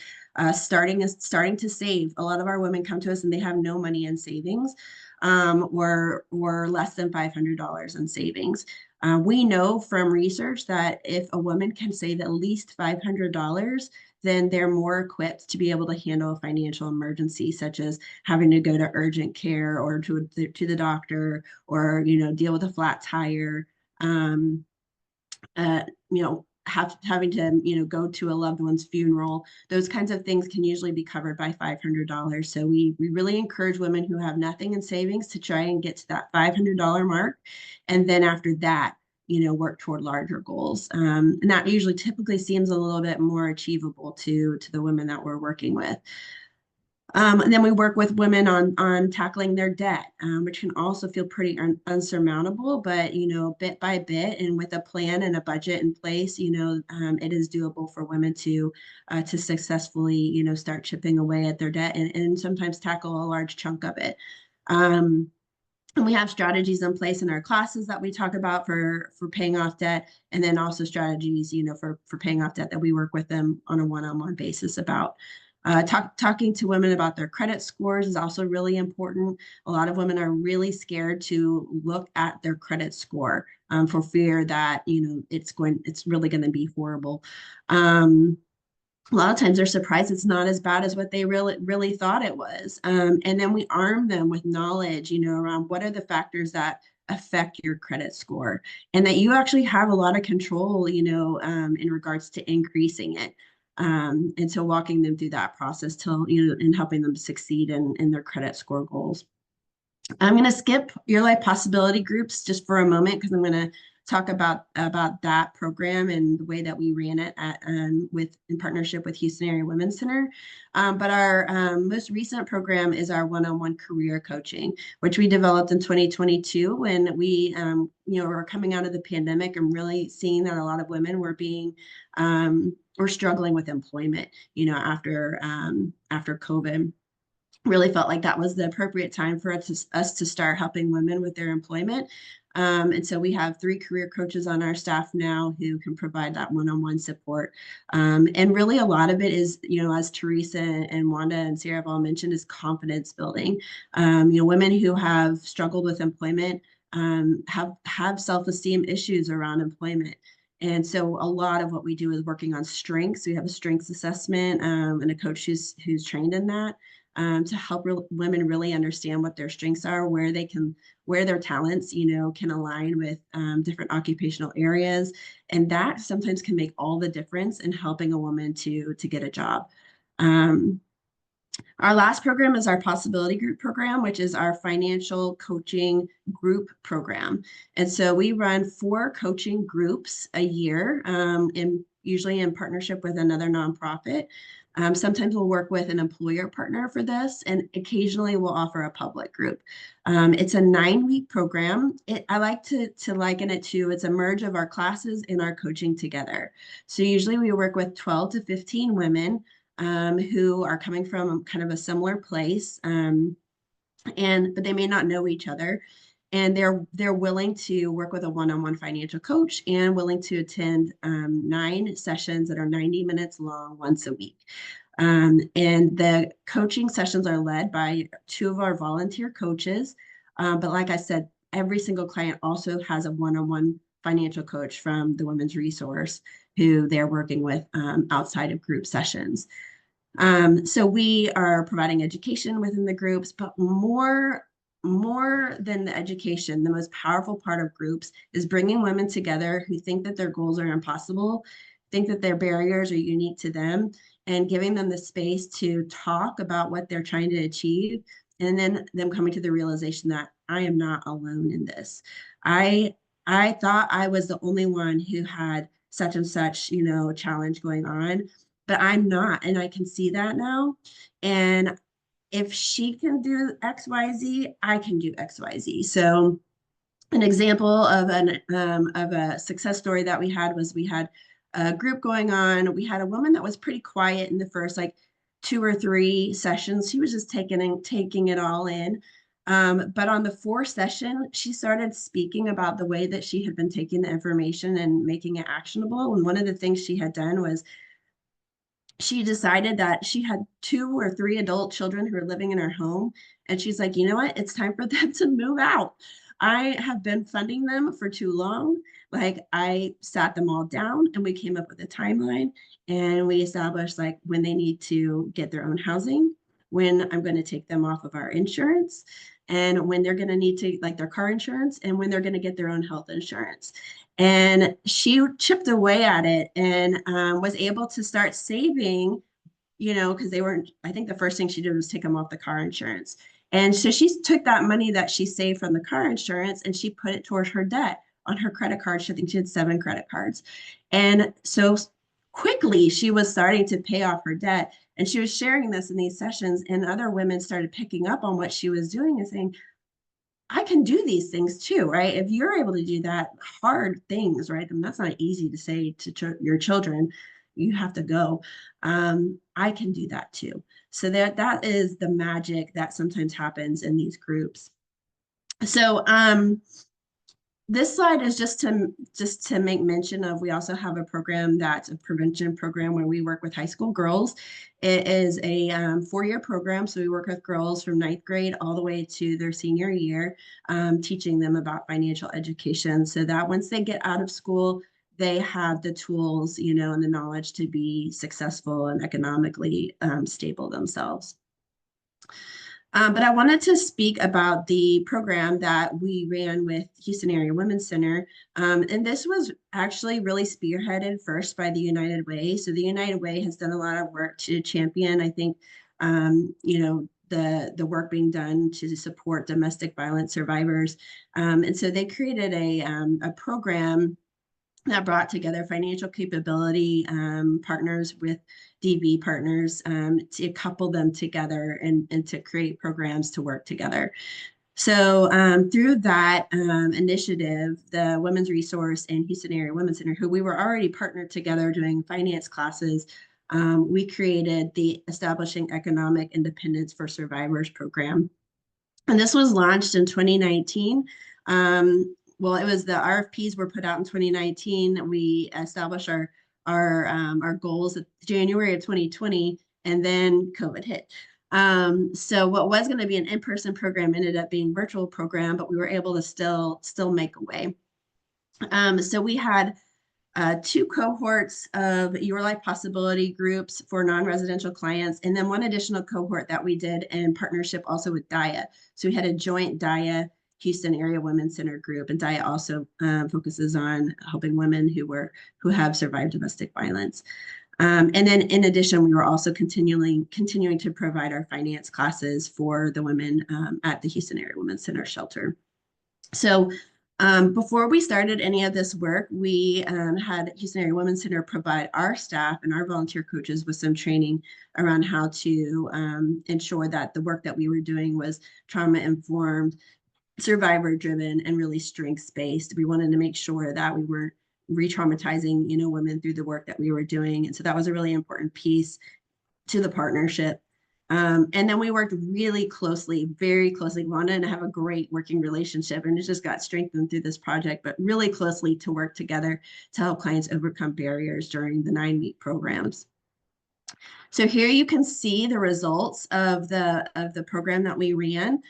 starting to save. A lot of our women come to us and they have no money in savings, or less than $500 in savings. We know from research that if a woman can save at least $500, then they're more equipped to be able to handle a financial emergency, such as having to go to urgent care or to the doctor, or deal with a flat tire. Having to go to a loved one's funeral. Those kinds of things can usually be covered by $500. So we really encourage women who have nothing in savings to try and get to that $500 mark, and then after that, work toward larger goals. And that usually typically seems a little bit more achievable to the women that we're working with. And then we work with women on tackling their debt, which can also feel pretty unsurmountable, but, bit by bit and with a plan and a budget in place, it is doable for women to successfully, start chipping away at their debt and sometimes tackle a large chunk of it. And we have strategies in place in our classes that we talk about for paying off debt, and then also strategies, for paying off debt that we work with them on a one-on-one basis about. Talking to women about their credit scores is also really important. A lot of women are really scared to look at their credit score for fear that it's really going to be horrible. A lot of times they're surprised it's not as bad as what they really thought it was. And then we arm them with knowledge, around what are the factors that affect your credit score, and that you actually have a lot of control, in regards to increasing it. And so walking them through that process and helping them succeed in their credit score goals. I'm going to skip Your Life Possibility Groups just for a moment, because I'm going to talk about that program and the way that we ran it in partnership with Houston Area Women's Center. But our most recent program is our one-on-one career coaching, which we developed in 2022 when we were coming out of the pandemic and really seeing that a lot of women were struggling with employment, after COVID. really felt like that was the appropriate time for us to start helping women with their employment. And so we have 3 career coaches on our staff now who can provide that one-on-one support. And really a lot of it is, as Teresa and Wanda and Sarah have all mentioned, is confidence building. Women who have struggled with employment have self-esteem issues around employment. And so a lot of what we do is working on strengths. We have a strengths assessment and a coach who's trained in that. To help women really understand what their strengths are, where their talents, can align with different occupational areas. And that sometimes can make all the difference in helping a woman to get a job. Our last program is our Possibility Group program, which is our financial coaching group program. And so we run 4 coaching groups a year, usually in partnership with another nonprofit. Sometimes we'll work with an employer partner for this, and occasionally we'll offer a public group. It's a 9-week program. I like to liken it to, it's a merge of our classes and our coaching together. So usually we work with 12 to 15 women who are coming from kind of a similar place, but they may not know each other, and they're willing to work with a one-on-one financial coach and willing to attend 9 sessions that are 90 minutes long once a week. And the coaching sessions are led by 2 of our volunteer coaches. But like I said, every single client also has a one-on-one financial coach from the Women's Resource who they're working with outside of group sessions. So we are providing education within the groups, but more than the education, the most powerful part of groups is bringing women together who think that their goals are impossible, think that their barriers are unique to them, and giving them the space to talk about what they're trying to achieve, and then them coming to the realization that I am not alone in this. I thought I was the only one who had such and such, challenge going on, but I'm not, and I can see that now. And if she can do XYZ, I can do XYZ. So an example of a success story that we had was, we had a group going on. We had a woman that was pretty quiet in the first 2 or 3 sessions. She was just taking it all in. But on the 4th session, she started speaking about the way that she had been taking the information and making it actionable. And one of the things she had done was, she decided that she had 2 or 3 adult children who were living in her home. And she's like, you know what? It's time for them to move out. I have been funding them for too long. I sat them all down and we came up with a timeline, and we established when they need to get their own housing, when I'm going to take them off of our insurance, and when they're going to need to their car insurance, and when they're going to get their own health insurance. And she chipped away at it and was able to start saving, because they weren't, I think the first thing she did was take them off the car insurance. And so she took that money that she saved from the car insurance and she put it towards her debt on her credit cards. I think she had 7 credit cards. And so quickly she was starting to pay off her debt. And she was sharing this in these sessions, and other women started picking up on what she was doing and saying, I can do these things too, right? If you're able to do that hard things, right? And that's not easy to say to your children, you have to go. I can do that too. So that is the magic that sometimes happens in these groups. So this slide is just to make mention of, we also have a program that's a prevention program where we work with high school girls. It is a 4-year program. So we work with girls from 9th grade all the way to their senior year, teaching them about financial education, so that once they get out of school, they have the tools, and the knowledge to be successful and economically stable themselves. But I wanted to speak about the program that we ran with Houston Area Women's Center. And this was actually really spearheaded first by the United Way. So the United Way has done a lot of work to champion, I think, the work being done to support domestic violence survivors. And so they created a program that brought together financial capability partners with DV partners to couple them together and to create programs to work together. So through that initiative, the Women's Resource and Houston Area Women's Center, who we were already partnered together doing finance classes, we created the Establishing Economic Independence for Survivors program. And this was launched in 2019. Well, it was the RFPs were put out in 2019. We established our goals in January of 2020, and then COVID hit. So what was going to be an in-person program ended up being virtual program, but we were able to still make a way. So we had 2 cohorts of Your Life Possibility groups for non-residential clients, and then 1 additional cohort that we did in partnership also with DIA. So we had a joint DIA Houston Area Women's Center group, and DIA also focuses on helping women who have survived domestic violence. And then in addition, we were also continuing to provide our finance classes for the women at the Houston Area Women's Center shelter. So before we started any of this work, we had Houston Area Women's Center provide our staff and our volunteer coaches with some training around how to ensure that the work that we were doing was trauma-informed, survivor-driven, and really strengths-based. We wanted to make sure that we weren't re-traumatizing, women through the work that we were doing. And so that was a really important piece to the partnership. And then we worked really closely, very closely. Wanda and I have a great working relationship, and it just got strengthened through this project, but really closely to work together to help clients overcome barriers during the 9-week programs. So here you can see the results of the program that we ran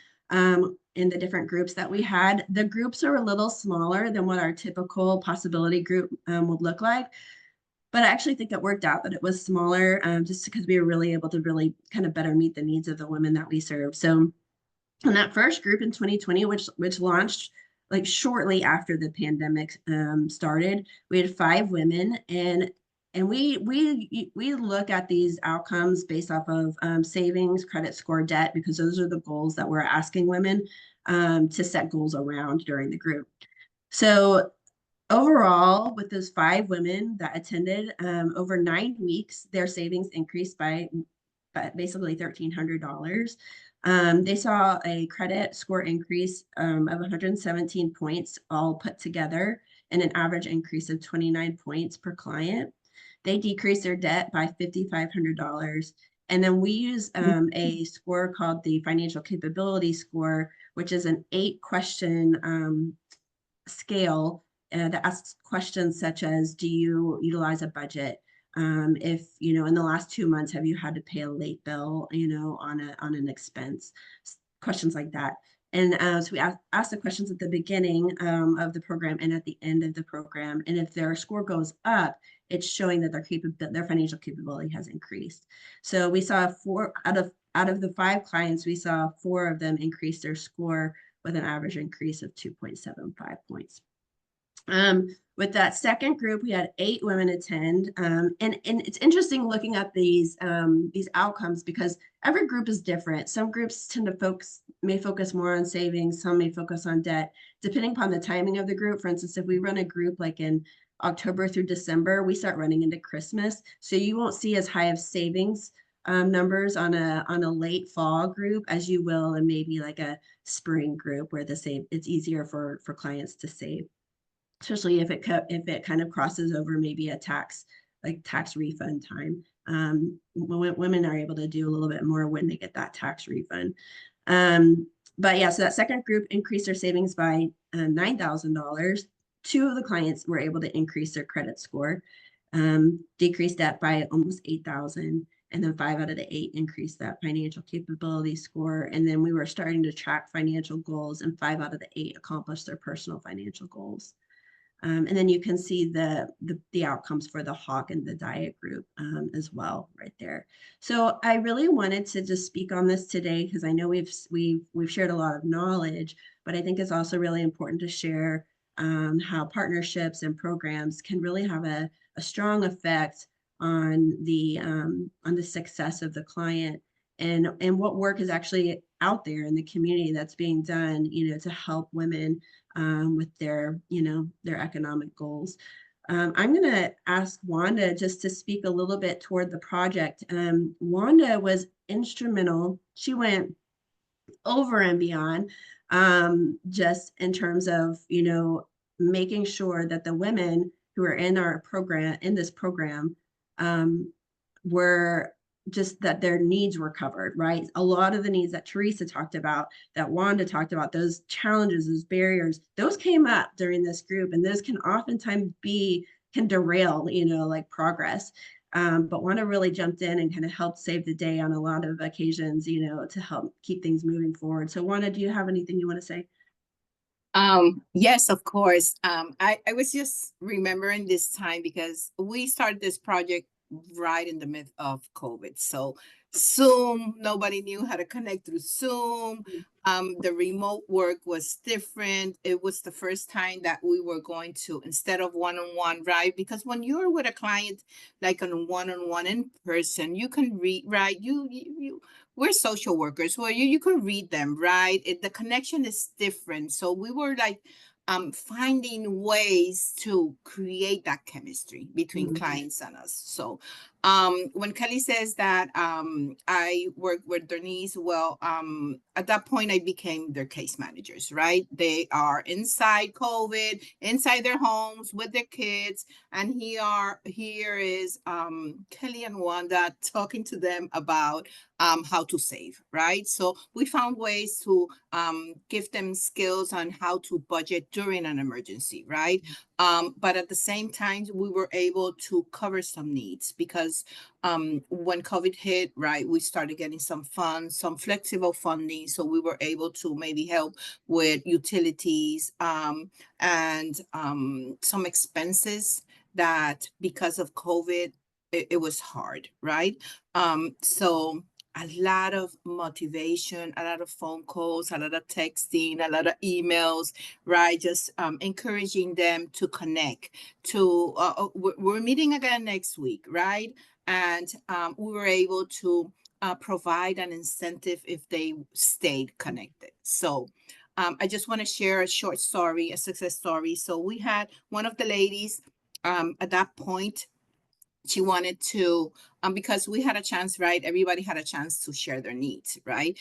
in the different groups that we had. The groups are a little smaller than what our typical possibility group would look like. But I actually think it worked out that it was smaller just because we were really able to really kind of better meet the needs of the women that we serve. So in that first group in 2020, which launched like shortly after the pandemic started, we had 5 women, and we look at these outcomes based off of savings, credit score, debt, because those are the goals that we're asking women to set goals around during the group. So overall, with those 5 women that attended, over 9 weeks, their savings increased by basically $1,300. They saw a credit score increase of 117 points all put together, and an average increase of 29 points per client. They decreased their debt by $5,500. And then we use a score called the Financial Capability Score, which is an 8-question scale that asks questions such as, do you utilize a budget? If, in the last 2 months, have you had to pay a late bill, on an expense? Questions like that. And so we ask the questions at the beginning of the program and at the end of the program. And if their score goes up, it's showing that their financial capability has increased. So we saw 4 out of the 5 clients, we saw 4 of them increase their score with an average increase of 2.75 points. With that second group, we had 8 women attend, and it's interesting looking at these outcomes because every group is different. Some groups tend to may focus more on savings, some may focus on debt, depending upon the timing of the group. For instance, if we run a group like in October through December, we start running into Christmas, so you won't see as high of savings numbers on a late fall group as you will in maybe like a spring group where it's easier for clients to save, especially if it kind of crosses over maybe a tax refund time. Women are able to do a little bit more when they get that tax refund. But yeah, so that second group increased their savings by $9,000. 2 of the clients were able to increase their credit score, decreased that by almost $8,000. And then 5 out of the 8 increased that financial capability score. And then we were starting to track financial goals, and 5 out of the 8 accomplished their personal financial goals. And then you can see the outcomes for the Hawk and the Diet group as well right there. So I really wanted to just speak on this today because I know we've shared a lot of knowledge, but I think it's also really important to share how partnerships and programs can really have a strong effect on the success of the client, and what work is actually out there in the community that's being done, to help women with their economic goals. I'm going to ask Wanda just to speak a little bit toward the project. Wanda was instrumental. She went over and beyond just in terms of, making sure that the women who are in this program were just that their needs were covered, right? A lot of the needs that Teresa talked about, that Wanda talked about, those challenges, those barriers, those came up during this group, and those can oftentimes can derail, like progress. But Wanda really jumped in and kind of helped save the day on a lot of occasions, to help keep things moving forward. So Wanda, do you have anything you want to say? Yes, of course. I was just remembering this time because we started this project right in the midst of COVID. So Zoom, nobody knew how to connect through Zoom. The remote work was different. It was the first time that we were going to, instead of one-on-one, right? Because when you're with a client, like on one-on-one in person, you can read, right? We're social workers where you can read them, right? The connection is different. So we were like finding ways to create that chemistry between clients and us. So when Kelly says that I work with Denise, well, at that point I became their case managers, right? They are inside COVID, inside their homes with their kids, and here is Kelly and Wanda talking to them about how to save, right? So we found ways to give them skills on how to budget during an emergency, right? But at the same time, we were able to cover some needs because when COVID hit, right, we started getting some funds, some flexible funding. So we were able to maybe help with utilities and some expenses that because of COVID, it was hard, right? So a lot of motivation, a lot of phone calls, a lot of texting, a lot of emails, right? Just encouraging them to connect. We're meeting again next week, right? And we were able to provide an incentive if they stayed connected. So I just want to share a short story, a success story. So we had one of the ladies at that point, she wanted to because we had a chance, right? Everybody had a chance to share their needs, right?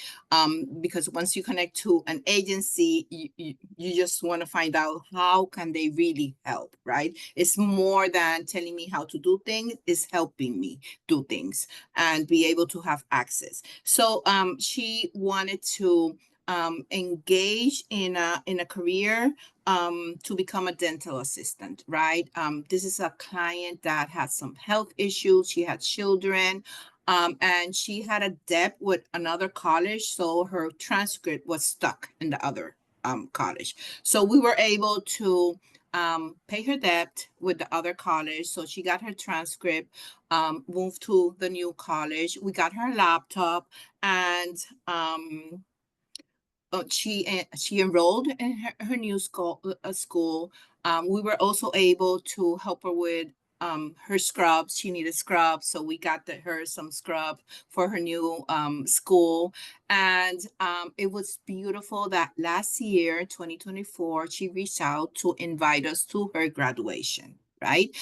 Because once you connect to an agency, you just want to find out how can they really help, right? It's more than telling me how to do things, it's helping me do things and be able to have access. So she wanted to engage in a career to become a dental assistant, right? This is a client that had some health issues. She had children, and she had a debt with another college, so her transcript was stuck in the other college. So we were able to pay her debt with the other college. So she got her transcript, moved to the new college. We got her laptop, and she enrolled in her new school. We were also able to help her with her scrubs. She needed scrubs, so we got her some scrub for her new school. And it was beautiful that last year, 2024, she reached out to invite us to her graduation. Right.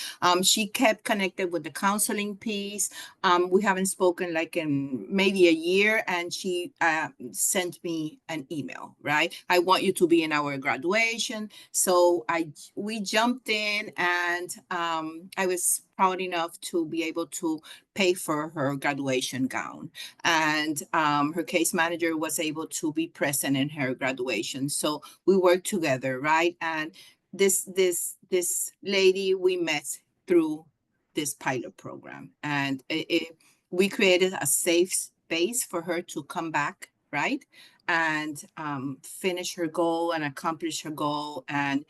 She kept connected with the counseling piece. We haven't spoken like in maybe a year, and she sent me an email, right? I want you to be in our graduation. So we jumped in, and I was proud enough to be able to pay for her graduation gown. And her case manager was able to be present in her graduation. So we worked together, right? And this lady we met through this pilot program, and we created a safe space for her to come back, right, and finish her goal and accomplish her goal and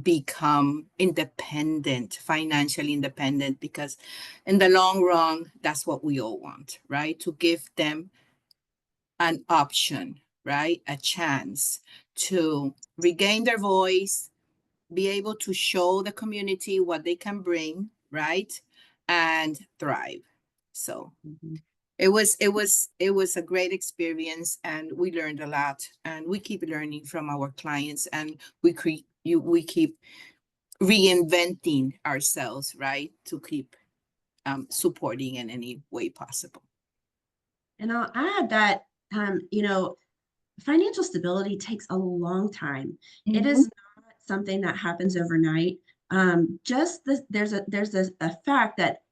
become independent, financially independent, because in the long run, that's what we all want, right? To give them an option, right? A chance to regain their voice, be able to show the community what they can bring, right? And thrive. So it was a great experience, and we learned a lot, and we keep learning from our clients, and we keep reinventing ourselves, right? To keep supporting in any way possible. And I'll add that, financial stability takes a long time. It is not something that happens overnight. There's a fact that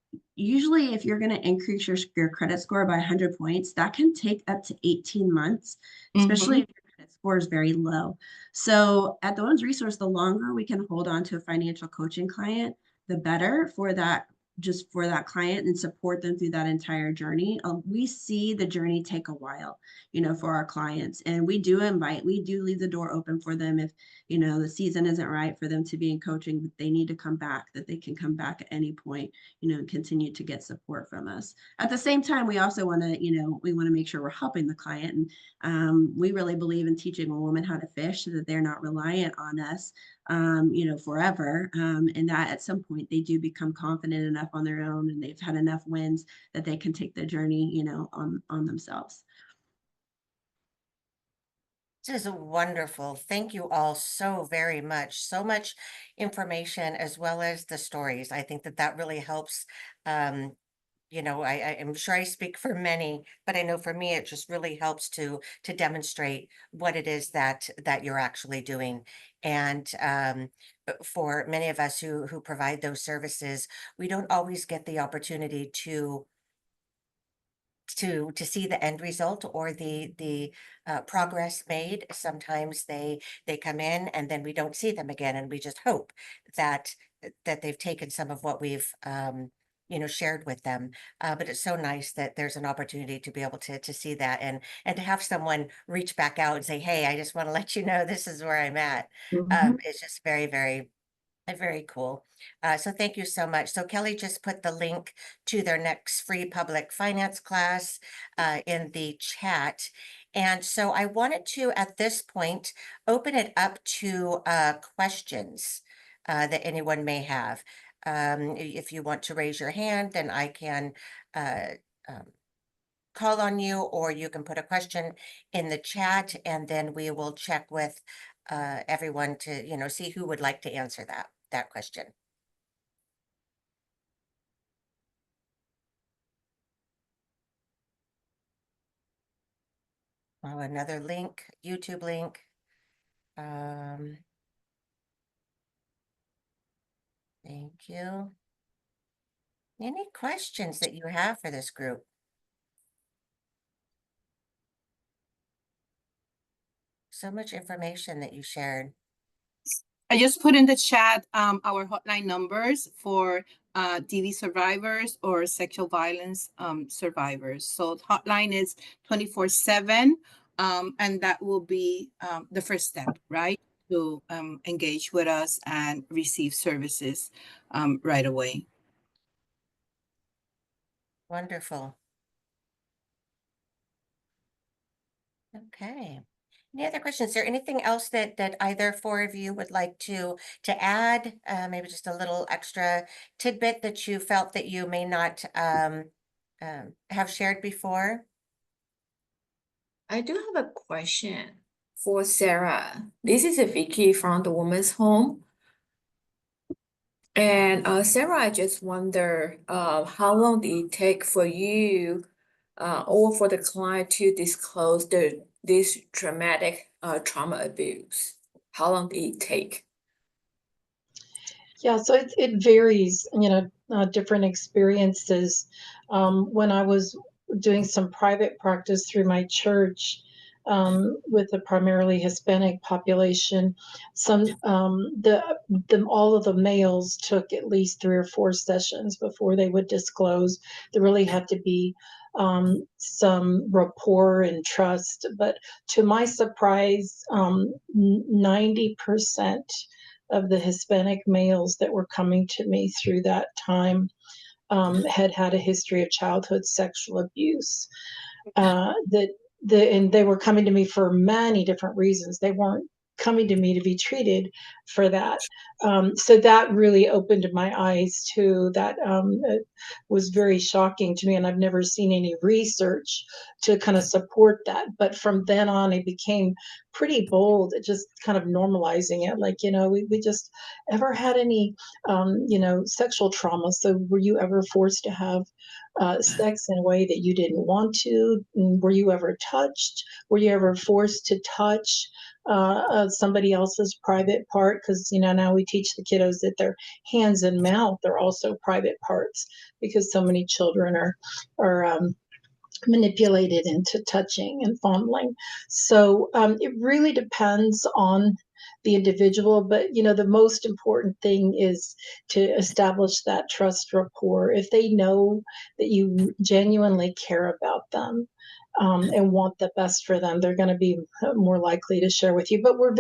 usually if you're going to increase your credit score by 100 points, that can take up to 18 months, especially if your credit score is very low. So at the Women's Resource, the longer we can hold on to a financial coaching client, the better for that, just for that client, and support them through that entire journey. We see the journey take a while, for our clients, and we do leave the door open for them if, the season isn't right for them to be in coaching, but they need to come back, that they can come back at any point, and continue to get support from us. At the same time, we also want to, we want to make sure we're helping the client. And we really believe in teaching a woman how to fish so that they're not reliant on us, forever. And that at some point they do become confident enough on their own, and they've had enough wins that they can take the journey, on themselves. This is wonderful. Thank you all so very much. So much information as well as the stories. I think that that really helps. I am sure I speak for many, but I know for me, it just really helps to demonstrate what it is that you're actually doing. And for many of us who provide those services, we don't always get the opportunity to see the end result or the progress made. Sometimes they come in and then we don't see them again, and we just hope that that they've taken some of what we've shared with them. But it's so nice that there's an opportunity to be able to see that, and to have someone reach back out and say, hey, I just want to let you know this is where I'm at. It's just very, very very cool. So thank you so much. So Kelly just put the link to their next free public finance class in the chat. And so I wanted to, at this point, open it up to questions that anyone may have. If you want to raise your hand, then I can uh, um, call on you, or you can put a question in the chat, and then we will check with everyone to, see who would like to answer that question. Oh, another link, YouTube link. Thank you. Any questions that you have for this group? So much information that you shared. I just put in the chat our hotline numbers for DV survivors or sexual violence survivors. So the hotline is 24/7, and that will be the first step, right? To engage with us and receive services right away. Wonderful. Okay. Any other questions? Is there anything else that either four of you would like to add? Maybe just a little extra tidbit that you felt that you may not have shared before? I do have a question for Sarah. This is Vicky from the Women's Home. And Sarah, I just wonder how long did it take for you or for the client to disclose this traumatic trauma abuse? How long did it take? Yeah, so it varies, different experiences. When I was doing some private practice through my church, with a primarily Hispanic population, all of the males took at least 3 or 4 sessions before they would disclose. There really had to be some rapport and trust. But to my surprise, 90% of the Hispanic males that were coming to me through that time had had a history of childhood sexual abuse. And they were coming to me for many different reasons. They weren't coming to me to be treated for that. So that really opened my eyes to that. It was very shocking to me, and I've never seen any research to kind of support that. But from then on, it became pretty bold, just kind of normalizing it. Like, we just ever had any, sexual trauma. So were you ever forced to have sex in a way that you didn't want to? Were you ever touched? Were you ever forced to touch? somebody else's private part, because now we teach the kiddos that their hands and mouth are also private parts, because so many children are manipulated into touching and fondling. So it really depends on the individual, but the most important thing is to establish that trust rapport. If they know that you genuinely care about them, and want the best for them, they're going to be more likely to share with you. But we're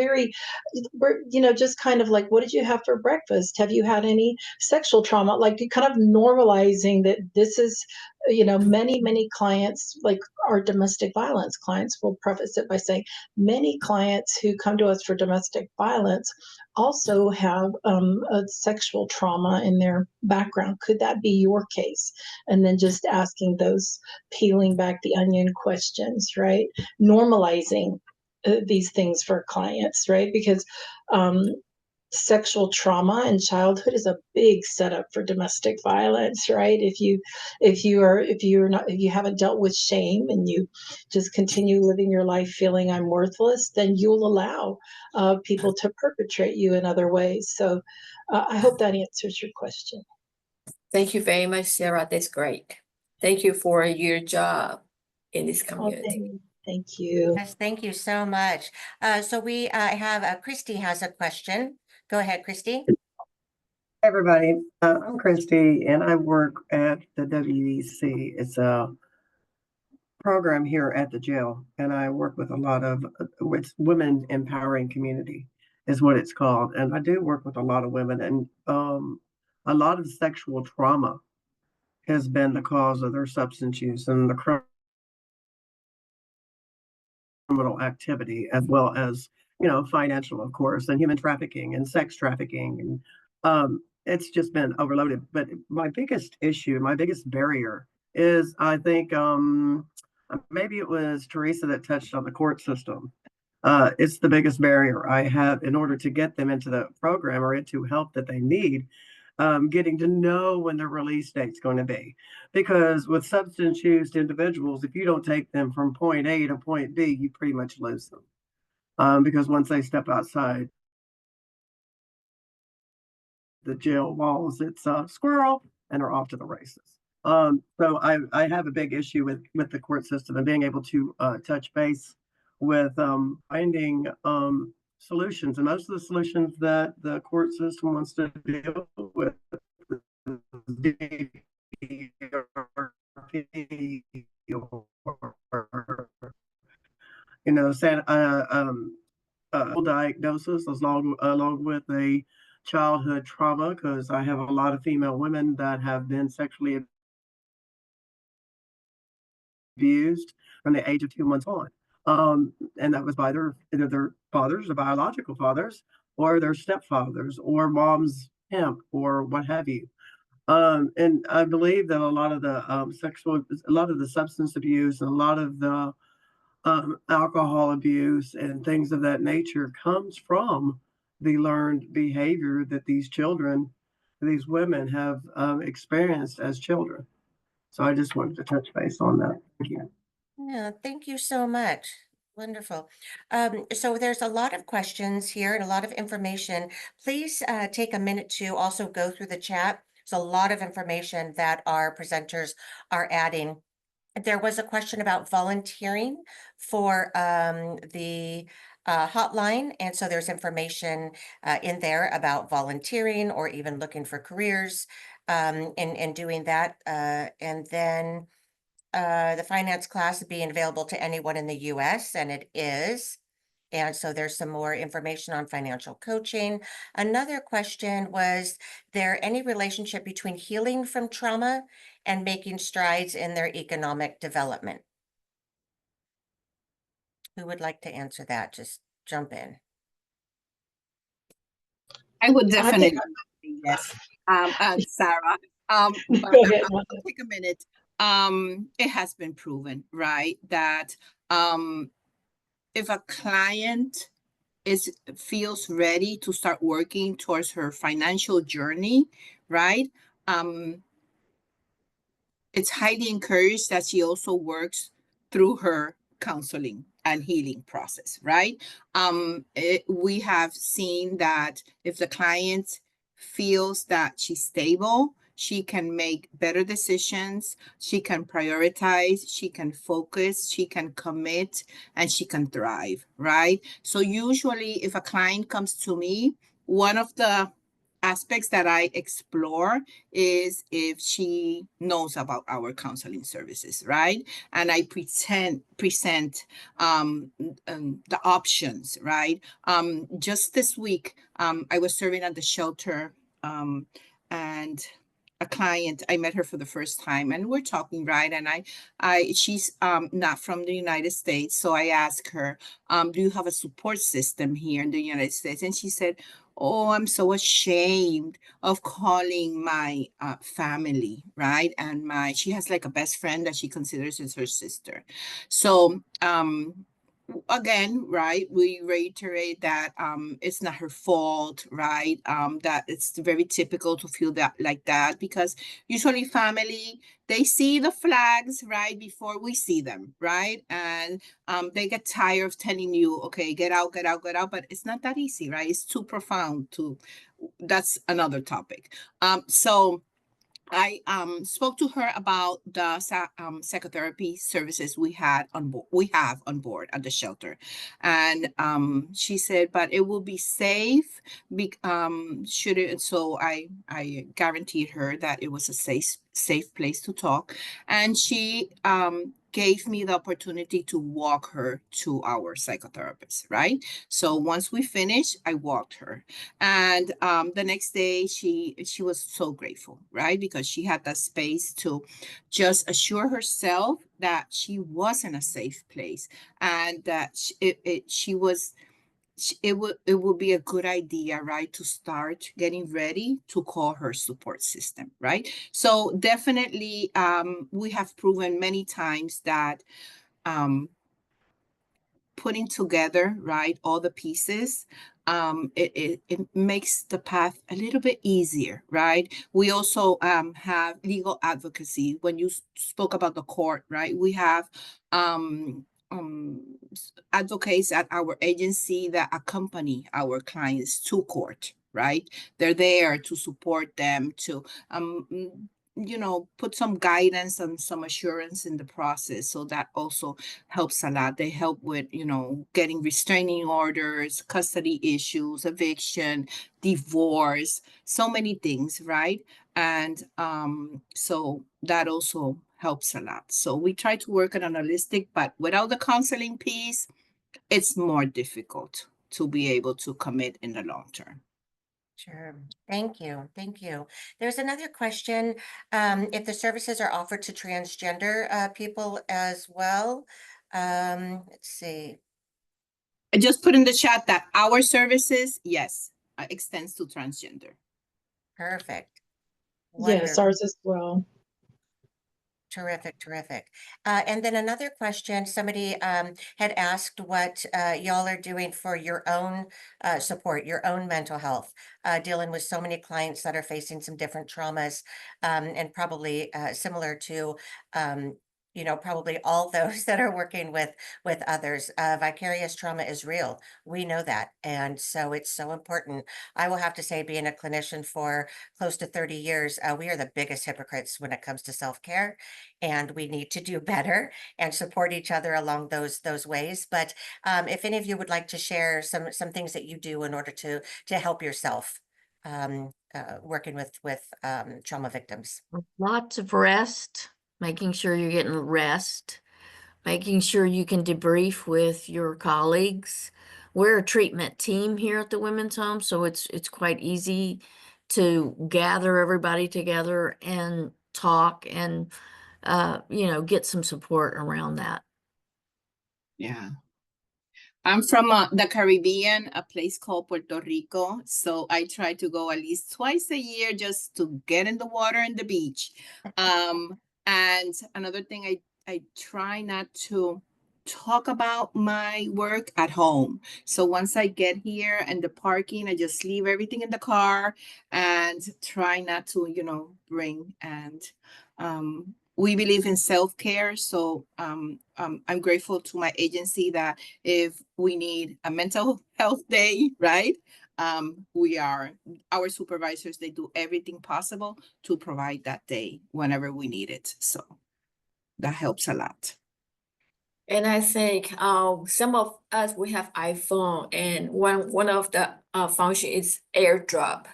just kind of like, what did you have for breakfast? Have you had any sexual trauma? Like, kind of normalizing that this is, many clients, like our domestic violence clients, will preface it by saying many clients who come to us for domestic violence also have a sexual trauma in their background. Could that be your case? And then just asking those peeling back the onion questions, right? Normalizing these things for clients, right? Because sexual trauma in childhood is a big setup for domestic violence, right? If you haven't dealt with shame and you just continue living your life feeling I'm worthless, then you'll allow people to perpetrate you in other ways. So I hope that answers your question. Thank you very much, Sarah. That's great. Thank you for your job in this Oh, community. thank you. Yes, thank you so much. So we have Christy has a question. Go ahead, Christy. Hey everybody, I'm Christy and I work at the WEC. It's a program here at the jail, and I work with a lot of it's women empowering community is what it's called. And I do work with a lot of women, and a lot of sexual trauma has been the cause of their substance use and the criminal activity, as well as financial, of course, and human trafficking and sex trafficking, and it's just been overloaded. But my biggest issue, my biggest barrier is, I think, maybe it was Teresa that touched on the court system. It's the biggest barrier I have in order to get them into the program or into help that they need. Getting to know when their release date's going to be. Because with substance use individuals, if you don't take them from point A to point B, you pretty much lose them. Because once they step outside the jail walls, it's a squirrel and they're off to the races. So I have a big issue with the court system and being able to touch base with finding solutions. And most of the solutions that the court system wants to deal with diagnosis along with a childhood trauma, because I have a lot of female women that have been sexually abused from the age of 2 months on. And that was by either their fathers, their biological fathers, or their stepfathers, or mom's pimp, or what have you. And I believe that a lot of the substance abuse and a lot of the alcohol abuse and things of that nature comes from the learned behavior that these women have experienced as children. So I just wanted to touch base on that. Thank you. Yeah, thank you so much. Wonderful. So there's a lot of questions here and a lot of information. Please take a minute to also go through the chat. There's a lot of information that our presenters are adding. There was a question about volunteering for the hotline. And so there's information in there about volunteering or even looking for careers in doing that. And then the finance class being available to anyone in the US, and it is. And so there's some more information on financial coaching. Another question was there any relationship between healing from trauma and making strides in their economic development? Who would like to answer that? Just jump in. I would definitely say yes, Sarah. But Go ahead, I'll take a minute. It has been proven, right, that if a client feels ready to start working towards her financial journey, right, it's highly encouraged that she also works through her counseling, and healing process, right? We have seen that if the client feels that she's stable, she can make better decisions, she can prioritize, she can focus, she can commit, and she can thrive, right? So usually if a client comes to me, one of the aspects that I explore is if she knows about our counseling services, right? And I present the options, right? Just this week, I was serving at the shelter, and a client, I met her for the first time, and we're talking, right? And she's not from the United States, so I asked her, do you have a support system here in the United States? And she said, oh, I'm so ashamed of calling my family, right? And she has like a best friend that she considers as her sister. So again, right, we reiterate that it's not her fault, right? That it's very typical to feel that like that, because usually family, they see the flags right before we see them, right? And they get tired of telling you, okay, get out, get out, get out, but it's not that easy, right? It's too profound to, that's another topic. So I spoke to her about the psychotherapy services we have on board at the shelter, and she said, but it will be safe. Should it? So I guaranteed her that it was a safe place to talk, and she gave me the opportunity to walk her to our psychotherapist. Right. So once we finished, I walked her, and the next day she was so grateful, right? Because she had that space to just assure herself that she was in a safe place, and that it would be a good idea, right, to start getting ready to call her support system, right? So definitely we have proven many times that putting together, right, all the pieces, it makes the path a little bit easier, right? We also have legal advocacy. When you spoke about the court, right, we have advocates at our agency that accompany our clients to court, right? They're there to support them, to put some guidance and some assurance in the process. So that also helps a lot. They help with, getting restraining orders, custody issues, eviction, divorce, so many things, right? And so that also helps a lot. So we try to work on an holistic, but without the counseling piece, it's more difficult to be able to commit in the long term. Sure. Thank you. Thank you. There's another question. If the services are offered to transgender people as well. Let's see. I just put in the chat that our services, yes, extends to transgender. Perfect. Yes, Wonderful. ours as well. Terrific, terrific. And then another question, somebody had asked what y'all are doing for your own support, your own mental health, dealing with so many clients that are facing some different traumas, and probably similar to probably all those that are working with others. Vicarious trauma is real. We know that. And so it's so important. I will have to say, being a clinician for close to 30 years, we are the biggest hypocrites when it comes to self-care, and we need to do better and support each other along those ways. But if any of you would like to share some things that you do in order to help yourself working with trauma victims. Lots of rest, making sure you're getting rest, making sure you can debrief with your colleagues. We're a treatment team here at the Women's Home, so it's quite easy to gather everybody together and talk and get some support around that. Yeah. I'm from the Caribbean, a place called Puerto Rico. So I try to go at least twice a year just to get in the water and the beach. And another thing, I try not to talk about my work at home. So once I get here and the parking, I just leave everything in the car and try not to, bring. And we believe in self-care. So I'm grateful to my agency that if we need a mental health day, right? Our supervisors, they do everything possible to provide that day whenever we need it. So that helps a lot. And I think some of us we have iPhone, and one of the function is AirDrop.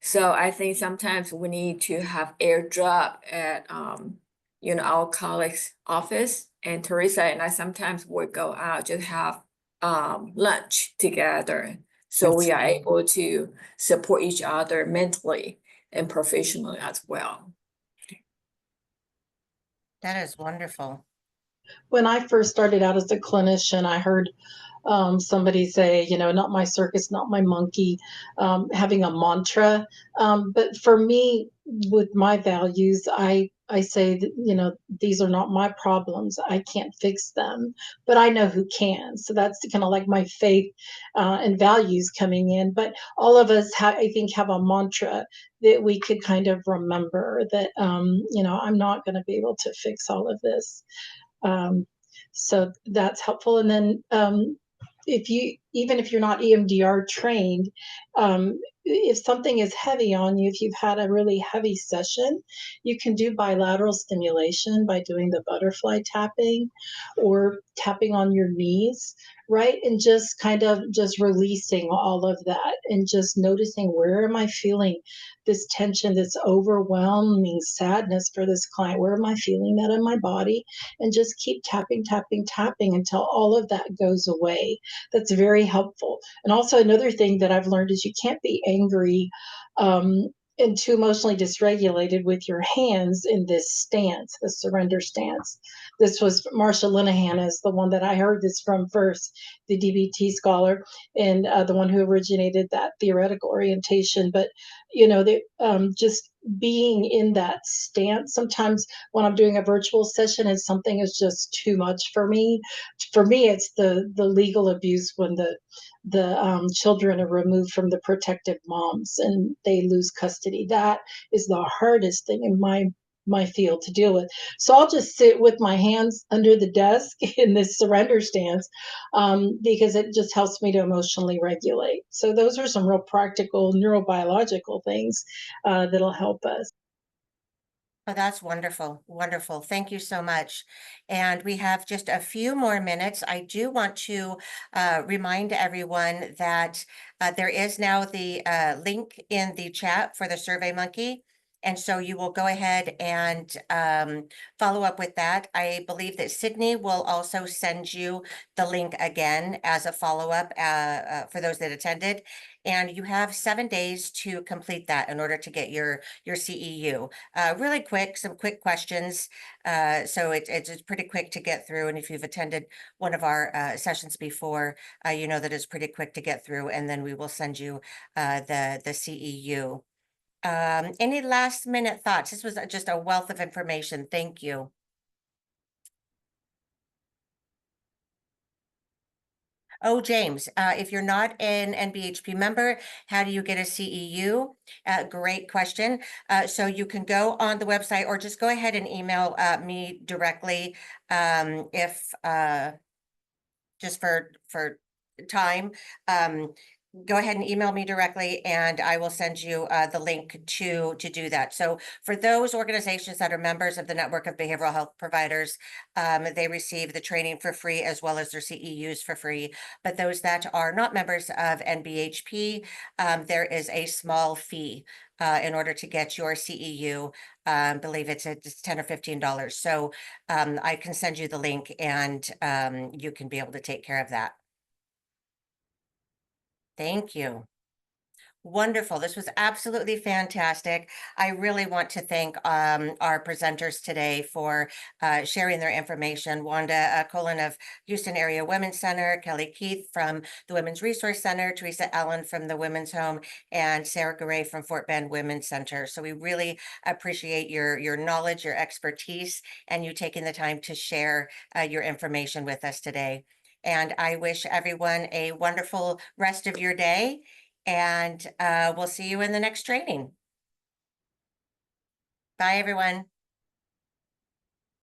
So I think sometimes we need to have AirDrop at our colleagues' office. And Teresa and I sometimes would go out to have lunch together. So we are able to support each other mentally and professionally as well. That is wonderful. When I first started out as a clinician, I heard somebody say, not my circus, not my monkey, having a mantra. But for me, with my values, I say that, these are not my problems. I can't fix them, but I know who can. So that's kind of like my faith and values coming in. But all of us, I think, have a mantra that we could kind of remember that, I'm not going to be able to fix all of this. So that's helpful. And then even if you're not EMDR trained, if something is heavy on you, if you've had a really heavy session, you can do bilateral stimulation by doing the butterfly tapping or tapping on your knees, right? And just kind of just releasing all of that and just noticing, where am I feeling this tension, this overwhelming sadness for this client? Where am I feeling that in my body? And just keep tapping, tapping, tapping until all of that goes away. That's very helpful. And also another thing that I've learned is you can't be angry and too emotionally dysregulated with your hands in this stance, the surrender stance. This was Marsha Linehan is the one that I heard this from first, the DBT scholar, and the one who originated that theoretical orientation. But just being in that stance, sometimes when I'm doing a virtual session and something is just too much for me. For me, it's the legal abuse when the children are removed from the protective moms and they lose custody. That is the hardest thing in my field to deal with. So I'll just sit with my hands under the desk in this surrender stance because it just helps me to emotionally regulate. So those are some real practical neurobiological things that'll help us. Oh, that's wonderful. Wonderful. Thank you so much. And we have just a few more minutes. I do want to remind everyone that there is now the link in the chat for the Survey Monkey. And so you will go ahead and follow up with that. I believe that Sydney will also send you the link again as a follow-up for those that attended. And you have 7 days to complete that in order to get your CEU. Really quick, some quick questions. So it's pretty quick to get through. And if you've attended one of our sessions before, you know that it's pretty quick to get through. And then we will send you the CEU. Any last minute thoughts? This was just a wealth of information. Thank you. Oh, James, if you're not an NBHP member, how do you get a CEU? Great question. So you can go on the website or just go ahead and email me directly if just for time. Go ahead and email me directly and I will send you the link to do that. So for those organizations that are members of the Network of Behavioral Health Providers, they receive the training for free as well as their CEUs for free. But those that are not members of NBHP, there is a small fee in order to get your CEU. I believe it's $10 or $15. So I can send you the link and you can be able to take care of that. Thank you. Wonderful. This was absolutely fantastic. I really want to thank our presenters today for sharing their information. Wanda Colin of Houston Area Women's Center, Kelly Keith from the Women's Resource Center, Teresa Allen from the Women's Home, and Sarah Garay from Fort Bend Women's Center. So we really appreciate your knowledge, your expertise, and you taking the time to share your information with us today. And I wish everyone a wonderful rest of your day. And we'll see you in the next training. Bye, everyone.